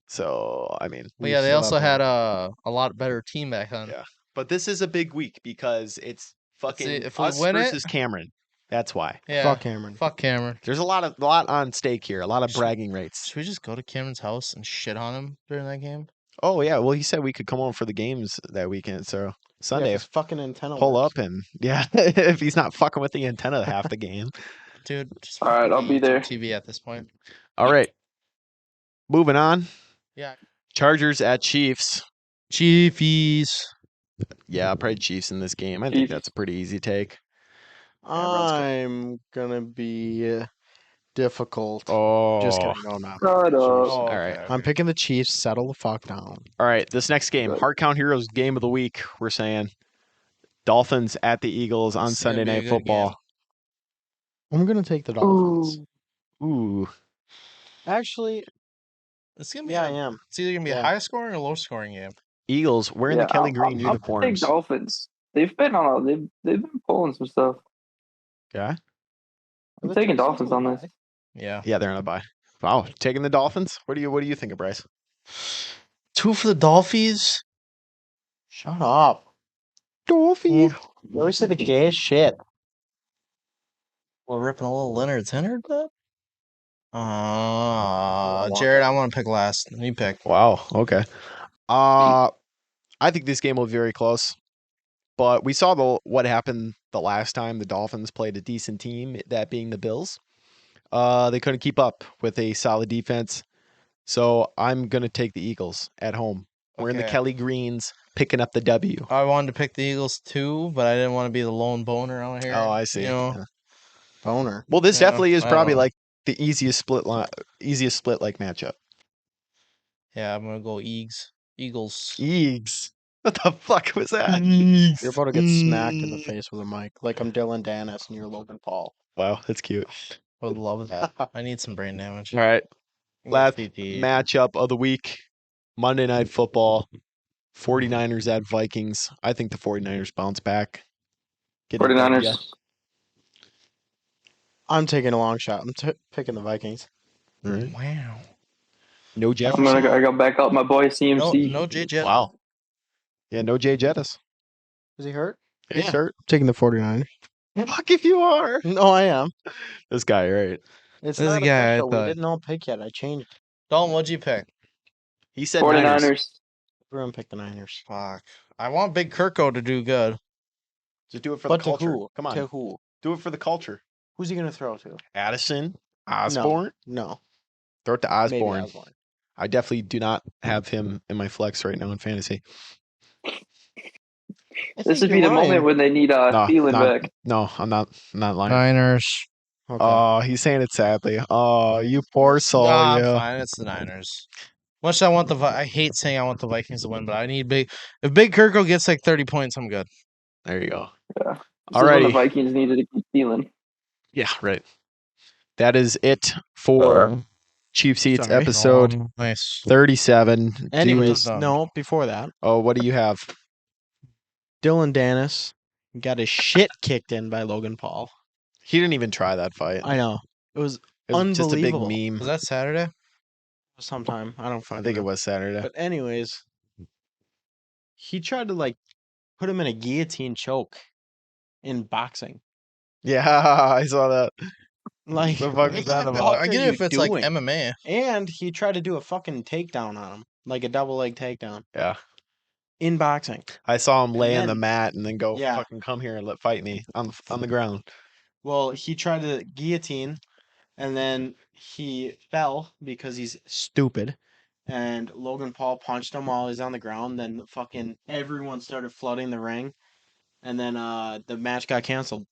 Speaker 2: So I mean,
Speaker 3: But
Speaker 1: We
Speaker 3: yeah, they
Speaker 1: still
Speaker 3: also
Speaker 1: have
Speaker 3: had a lot better team back then.
Speaker 2: Yeah. but this is a big week because it's fucking
Speaker 3: if we
Speaker 2: us
Speaker 3: win it-
Speaker 2: versus Cameron. That's why.
Speaker 3: Yeah.
Speaker 1: Fuck Cameron.
Speaker 3: Fuck Cameron.
Speaker 2: There's a lot on stake here. A lot of bragging rights.
Speaker 3: Should we just go to Cameron's house and shit on him during that game?
Speaker 2: Oh yeah. Well, he said we could come on for the games that weekend. So Sunday,
Speaker 1: Yeah, 'cause fucking antenna
Speaker 2: pull
Speaker 1: works.
Speaker 2: up and yeah, if he's not fucking with the antenna half the game.
Speaker 3: Dude, just
Speaker 4: All right,
Speaker 3: fucking
Speaker 4: I'll
Speaker 3: get
Speaker 4: be
Speaker 3: YouTube
Speaker 4: there.
Speaker 3: TV at this point.
Speaker 2: All right. Moving on.
Speaker 3: Yeah.
Speaker 2: Chargers at Chiefs.
Speaker 3: Chiefies.
Speaker 2: Yeah, probably Chiefs in this game. I think
Speaker 4: Chiefs.
Speaker 2: that's a pretty easy take.
Speaker 1: I'm gonna be difficult.
Speaker 2: Oh,
Speaker 1: Just kidding. No, I'm not.
Speaker 4: Shut up.
Speaker 2: all right.
Speaker 1: I'm picking the Chiefs. Settle the fuck down.
Speaker 2: All right. This next game,
Speaker 4: Good.
Speaker 2: Heart Count Heroes game of the week. We're saying Dolphins at the Eagles on
Speaker 3: This is gonna
Speaker 2: Sunday
Speaker 3: be a
Speaker 2: Night
Speaker 3: good
Speaker 2: Football.
Speaker 1: I'm gonna take the Dolphins.
Speaker 2: Ooh,
Speaker 1: Actually,
Speaker 3: It's gonna be.
Speaker 1: yeah, I am.
Speaker 3: It's either gonna be a
Speaker 1: Yeah.
Speaker 3: high scoring or low scoring game.
Speaker 2: Eagles wearing the Kelly Green
Speaker 4: I'll take
Speaker 2: uniforms.
Speaker 4: Dolphins. They've been they've been pulling some stuff.
Speaker 2: Yeah,
Speaker 4: I'm taking Dolphins on this.
Speaker 3: Yeah.
Speaker 2: yeah, they're on a bye. Wow, taking the Dolphins. What do you think of Bryce?
Speaker 3: 2 for the Dolphins.
Speaker 1: Shut up.
Speaker 2: Dolphins.
Speaker 1: You always say the gayest shit.
Speaker 3: We're ripping a little Leonard Leonard up. Jarrett, I want to pick last. You pick.
Speaker 2: Wow. Okay. I think this game will be very close. But we saw what happened the last time the Dolphins played a decent team, that being the Bills. They couldn't keep up with a solid defense. So I'm gonna take the Eagles at home. We're in the
Speaker 3: Okay.
Speaker 2: Kelly Greens, picking up the W.
Speaker 3: I wanted to pick the Eagles too, but I didn't want to be the lone boner out here.
Speaker 2: Oh, I see.
Speaker 3: You know,
Speaker 2: Yeah.
Speaker 1: Boner.
Speaker 2: Well, this
Speaker 3: Yeah,
Speaker 2: definitely is
Speaker 3: I
Speaker 2: probably
Speaker 3: don't know.
Speaker 2: like the easiest split like matchup.
Speaker 3: yeah, I'm gonna go Eagles.
Speaker 2: Eags. What the fuck was that?
Speaker 1: You're about to get smacked in the face with a mic. Like I'm Dylan Dennis and you're Logan Paul.
Speaker 2: Wow, that's cute.
Speaker 3: I would love that. I need some brain damage.
Speaker 2: All right. Last
Speaker 3: CT.
Speaker 2: matchup of the week, Monday Night Football, 49ers at Vikings. I think the 49ers bounce back. Get a
Speaker 4: 49ers.
Speaker 2: W.
Speaker 1: I'm taking a long shot. I'm picking the Vikings.
Speaker 2: All right.
Speaker 3: Wow.
Speaker 2: No
Speaker 4: I
Speaker 2: Jefferson.
Speaker 4: gotta back up my boy CMC.
Speaker 3: No J Jet.
Speaker 2: Wow. Yeah, no Jay Jettis.
Speaker 1: Is he hurt?
Speaker 2: He's hurt.
Speaker 1: Taking the 49ers.
Speaker 2: Fuck if you are.
Speaker 1: No, I am.
Speaker 2: This guy, right?
Speaker 1: It's
Speaker 3: This
Speaker 1: not
Speaker 3: guy, I
Speaker 1: official. We
Speaker 3: thought-
Speaker 1: didn't all pick yet. I changed.
Speaker 3: Dalton, what'd you pick?
Speaker 2: He said Niners.
Speaker 4: 49ers.
Speaker 1: Everyone picked the Niners.
Speaker 3: Fuck. I want Big Kirko to do good.
Speaker 2: Just do it for
Speaker 1: But
Speaker 2: the
Speaker 1: to
Speaker 2: culture.
Speaker 1: who?
Speaker 2: Come on.
Speaker 1: To who?
Speaker 2: Do it for the culture.
Speaker 1: Who's he gonna throw to?
Speaker 2: Addison, Osborne.
Speaker 1: No.
Speaker 2: Throw it to
Speaker 1: Maybe
Speaker 2: Osborne.
Speaker 1: Osborne.
Speaker 2: I definitely do not have him in my flex right now in fantasy.
Speaker 4: This would be the moment when they need Thielen back.
Speaker 2: No, I'm not lying.
Speaker 3: Niners.
Speaker 1: Okay.
Speaker 2: Oh, he's saying it sadly. Oh, you poor soul.
Speaker 3: Nah,
Speaker 2: you.
Speaker 3: I'm fine. It's the Niners. Much I want I hate saying I want the Vikings to win, but I need big. If Big Kirko gets like 30 points, I'm good.
Speaker 2: There you go.
Speaker 4: This is when the
Speaker 2: Alrighty.
Speaker 4: Vikings needed to keep Thielen.
Speaker 2: Yeah, right. That is it for Chief Seats
Speaker 1: Sorry.
Speaker 2: episode
Speaker 3: Nice.
Speaker 2: 37.
Speaker 1: Anyways,
Speaker 3: done.
Speaker 1: no. Before that,
Speaker 2: Oh, what do you have?
Speaker 1: Dylan Dennis got his shit kicked in by Logan Paul.
Speaker 2: He didn't even try that fight.
Speaker 1: I know. It was
Speaker 2: It was just a big
Speaker 1: unbelievable.
Speaker 2: meme.
Speaker 3: Was that Saturday?
Speaker 1: sometime. I don't
Speaker 2: I
Speaker 1: fucking
Speaker 2: think it
Speaker 1: know.
Speaker 2: was Saturday.
Speaker 1: But anyways, he tried to like put him in a guillotine choke in boxing.
Speaker 2: Yeah, I saw that.
Speaker 1: Like,
Speaker 2: The fuck is that
Speaker 1: what the
Speaker 2: about?
Speaker 1: fuck
Speaker 3: I
Speaker 1: are
Speaker 3: get it
Speaker 1: you
Speaker 3: if it's
Speaker 1: doing?
Speaker 3: like MMA.
Speaker 1: And he tried to do a fucking takedown on him, like a double leg takedown
Speaker 2: Yeah.
Speaker 1: in boxing.
Speaker 2: I saw him lay on the
Speaker 1: then-
Speaker 2: mat and then go
Speaker 1: Yeah.
Speaker 2: fucking come here and fight me on the ground.
Speaker 1: Well, he tried to guillotine, and then he fell because he's stupid. And Logan Paul punched him while he's on the ground. Then fucking everyone started flooding the ring, and then the match got canceled.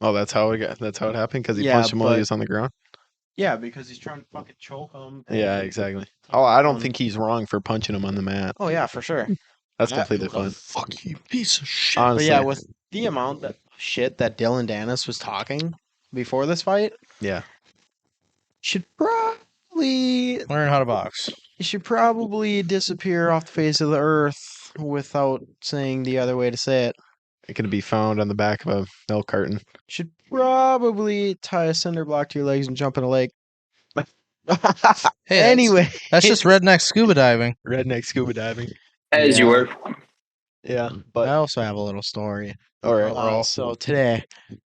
Speaker 2: Oh, that's how it happened because he
Speaker 1: Yeah,
Speaker 2: punched him while he
Speaker 1: but-
Speaker 2: was on the ground.
Speaker 1: Yeah, because he's trying to fucking choke him.
Speaker 2: Yeah, exactly. Oh, I don't think he's wrong for punching him on the mat.
Speaker 1: Oh yeah, for sure.
Speaker 2: That's
Speaker 1: Yeah,
Speaker 2: completely
Speaker 1: what the
Speaker 2: fine.
Speaker 1: Fuck you, piece of shit.
Speaker 2: Honestly,
Speaker 1: But yeah, with the amount of shit that Dylan Dennis was talking before this fight,
Speaker 2: yeah.
Speaker 1: should probably
Speaker 3: Learn how to box.
Speaker 1: he should probably disappear off the face of the earth without saying the other way to say it.
Speaker 2: It could be found on the back of a milk carton.
Speaker 1: Should probably tie a cinder block to your legs and jump in a lake.
Speaker 3: Hey,
Speaker 1: Anyway,
Speaker 3: that's just redneck scuba diving.
Speaker 2: Redneck scuba diving.
Speaker 4: As you
Speaker 1: Yeah.
Speaker 4: were.
Speaker 2: Yeah,
Speaker 1: I
Speaker 2: but
Speaker 1: also have a little story.
Speaker 2: all right.
Speaker 1: So today,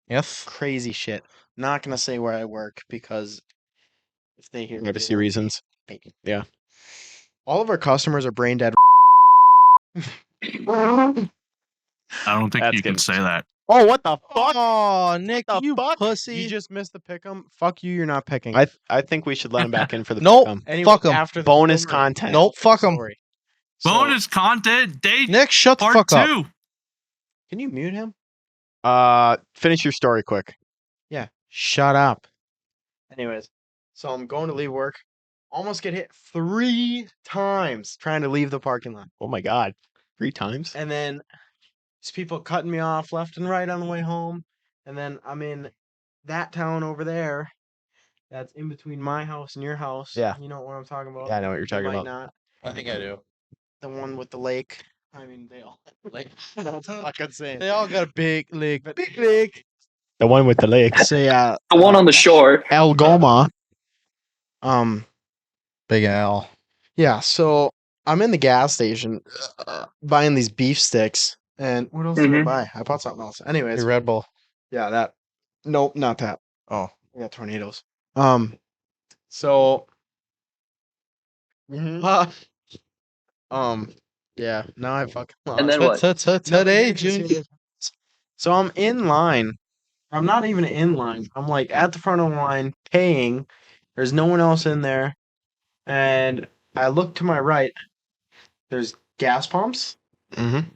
Speaker 3: Yes.
Speaker 1: crazy shit. Not gonna say where I work because if they hear,
Speaker 2: Privacy reasons. Yeah.
Speaker 1: all of our customers are brain dead.
Speaker 5: I don't think
Speaker 2: That's
Speaker 5: you can
Speaker 2: good.
Speaker 5: say that.
Speaker 1: Oh, what the fuck?
Speaker 3: Oh, Nick,
Speaker 1: The
Speaker 3: you
Speaker 1: fuck?
Speaker 3: pussy.
Speaker 1: You just missed the pick'em. Fuck you. You're not picking.
Speaker 2: I think we should let him back in for the
Speaker 3: Nope.
Speaker 2: pick'em.
Speaker 1: Anyway,
Speaker 3: fuck 'em.
Speaker 1: after the
Speaker 2: Bonus
Speaker 1: story.
Speaker 2: content.
Speaker 3: Nope, fuck 'em.
Speaker 1: Story. So,
Speaker 5: Bonus content day
Speaker 3: Nick, shut the
Speaker 5: part
Speaker 3: fuck up.
Speaker 5: 2.
Speaker 1: Can you mute him?
Speaker 2: Finish your story quick.
Speaker 1: Yeah. Shut up. Anyways, so I'm going to leave work. Almost get hit 3 times trying to leave the parking lot.
Speaker 2: Oh my god. 3 times?
Speaker 1: And then there's people cutting me off left and right on the way home. And then I'm in that town over there. That's in between my house and your house.
Speaker 2: Yeah.
Speaker 1: You know what I'm talking about?
Speaker 2: Yeah, I know what you're
Speaker 1: You
Speaker 2: talking
Speaker 1: might
Speaker 2: about.
Speaker 1: not.
Speaker 3: I think I do.
Speaker 1: The one with the lake. I mean, they all have lake. That's all I can say.
Speaker 3: They all got a big leg.
Speaker 1: Big lake.
Speaker 2: The one with the legs.
Speaker 1: So yeah,
Speaker 4: The one on the shore.
Speaker 1: Algoma.
Speaker 3: Big Al.
Speaker 1: Yeah, so I'm in the gas station buying these beef sticks. And what else did I
Speaker 4: Mhm.
Speaker 1: buy? I bought something else. Anyways,
Speaker 3: Your Red Bull.
Speaker 1: yeah, that. Nope, not that.
Speaker 3: Oh.
Speaker 1: I got tornadoes. So. Yeah. Now I fucking lost.
Speaker 4: And then what?
Speaker 3: Today, June.
Speaker 1: So I'm in line. I'm not even in line. I'm like at the front of the line paying. There's no one else in there. And I look to my right. There's gas pumps,
Speaker 2: Mm-hmm.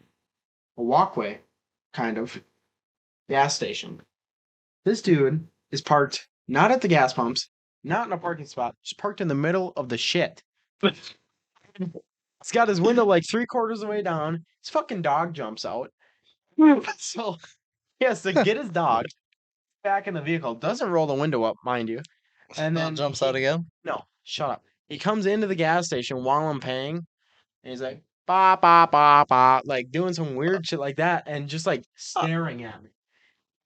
Speaker 1: a walkway, kind of, gas station. This dude is parked not at the gas pumps, not in a parking spot, just parked in the middle of the shit. He's got his window like 3/4 of the way down. His fucking dog jumps out. So he has to get his dog back in the vehicle. Doesn't roll the window up, mind you. And then
Speaker 3: jumps out again.
Speaker 1: No, shut up. He comes into the gas station while I'm paying, and he's like, ba ba ba ba, like doing some weird shit like that, and just like staring at me.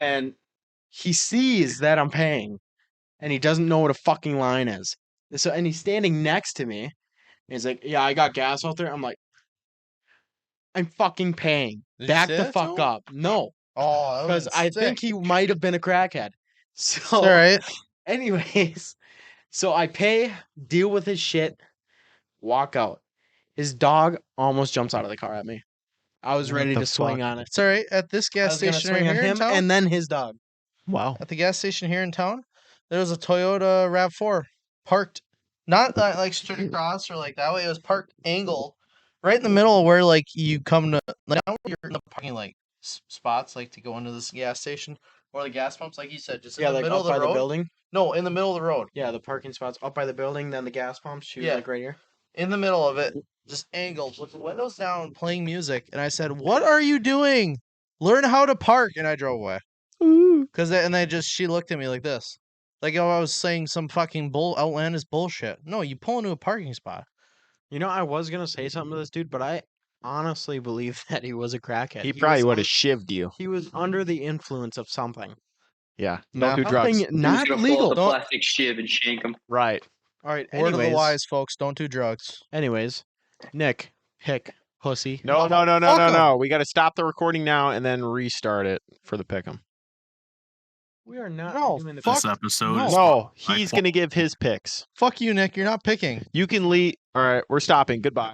Speaker 1: And he sees that I'm paying, and he doesn't know what a fucking line is. So, and he's standing next to me. And he's like, "Yeah, I got gas out there." I'm like, "I'm fucking paying.
Speaker 3: Did you
Speaker 1: Back
Speaker 3: say
Speaker 1: the
Speaker 3: that to
Speaker 1: fuck
Speaker 3: him?
Speaker 1: up." No,
Speaker 3: Oh,
Speaker 1: because I think he might have been a crackhead. So,
Speaker 3: It's all right.
Speaker 1: anyways, so I pay, deal with his shit, walk out. His dog almost jumps out of the car at me. I was
Speaker 2: What
Speaker 1: ready
Speaker 2: the
Speaker 1: to swing
Speaker 2: fuck?
Speaker 1: on it.
Speaker 3: It's all right. At this
Speaker 1: I
Speaker 3: gas
Speaker 1: was gonna
Speaker 3: station
Speaker 1: swing on
Speaker 3: here in
Speaker 1: him
Speaker 3: town,
Speaker 1: and then his dog.
Speaker 2: Wow.
Speaker 3: at the gas station here in town, there was a Toyota RAV4 parked, not like straight across or like that way. It was parked angle, right in the middle of where like you come to like down where you're in the parking like spots like to go into this gas station or the gas pumps, like you said, just in
Speaker 1: Yeah,
Speaker 3: the
Speaker 1: like
Speaker 3: middle
Speaker 1: up
Speaker 3: of
Speaker 1: by
Speaker 3: the
Speaker 1: the
Speaker 3: road.
Speaker 1: building.
Speaker 3: No, in the middle of the road,
Speaker 1: Yeah, the parking spots up by the building, then the gas pumps shoot
Speaker 3: Yeah.
Speaker 1: like right here.
Speaker 3: in the middle of it, just angled with the windows down, playing music. And I said, "What are you doing? Learn how to park." And I drove away. She looked at me like this, like I was saying some fucking outlandish bullshit. No, you pull into a parking spot.
Speaker 1: You know, I was gonna say something to this dude, but I honestly believe that he was a crackhead.
Speaker 2: He probably
Speaker 1: was
Speaker 2: would have
Speaker 1: un-
Speaker 2: shivved you.
Speaker 1: He was under the influence of something.
Speaker 2: Yeah.
Speaker 3: Nah.
Speaker 2: Don't do drugs.
Speaker 1: Something
Speaker 4: He was
Speaker 1: not
Speaker 4: gonna pull
Speaker 1: legal.
Speaker 4: out the
Speaker 1: Don't.
Speaker 4: plastic shiv and shank him.
Speaker 2: Right.
Speaker 1: All right.
Speaker 3: Word of the
Speaker 1: Anyways,
Speaker 3: wise, folks. Don't do drugs.
Speaker 1: anyways, Nick, pick pussy.
Speaker 2: No.
Speaker 3: Fuck 'em.
Speaker 2: We got to stop the recording now and then restart it for the pick'em.
Speaker 1: We are not
Speaker 3: No,
Speaker 1: doing the
Speaker 3: fuck
Speaker 5: This episode
Speaker 3: no.
Speaker 5: is
Speaker 2: No,
Speaker 5: my
Speaker 2: he's
Speaker 5: fault.
Speaker 2: going to give his picks.
Speaker 3: Fuck you, Nick. You're not picking.
Speaker 2: You can leave. All right, we're stopping. Goodbye.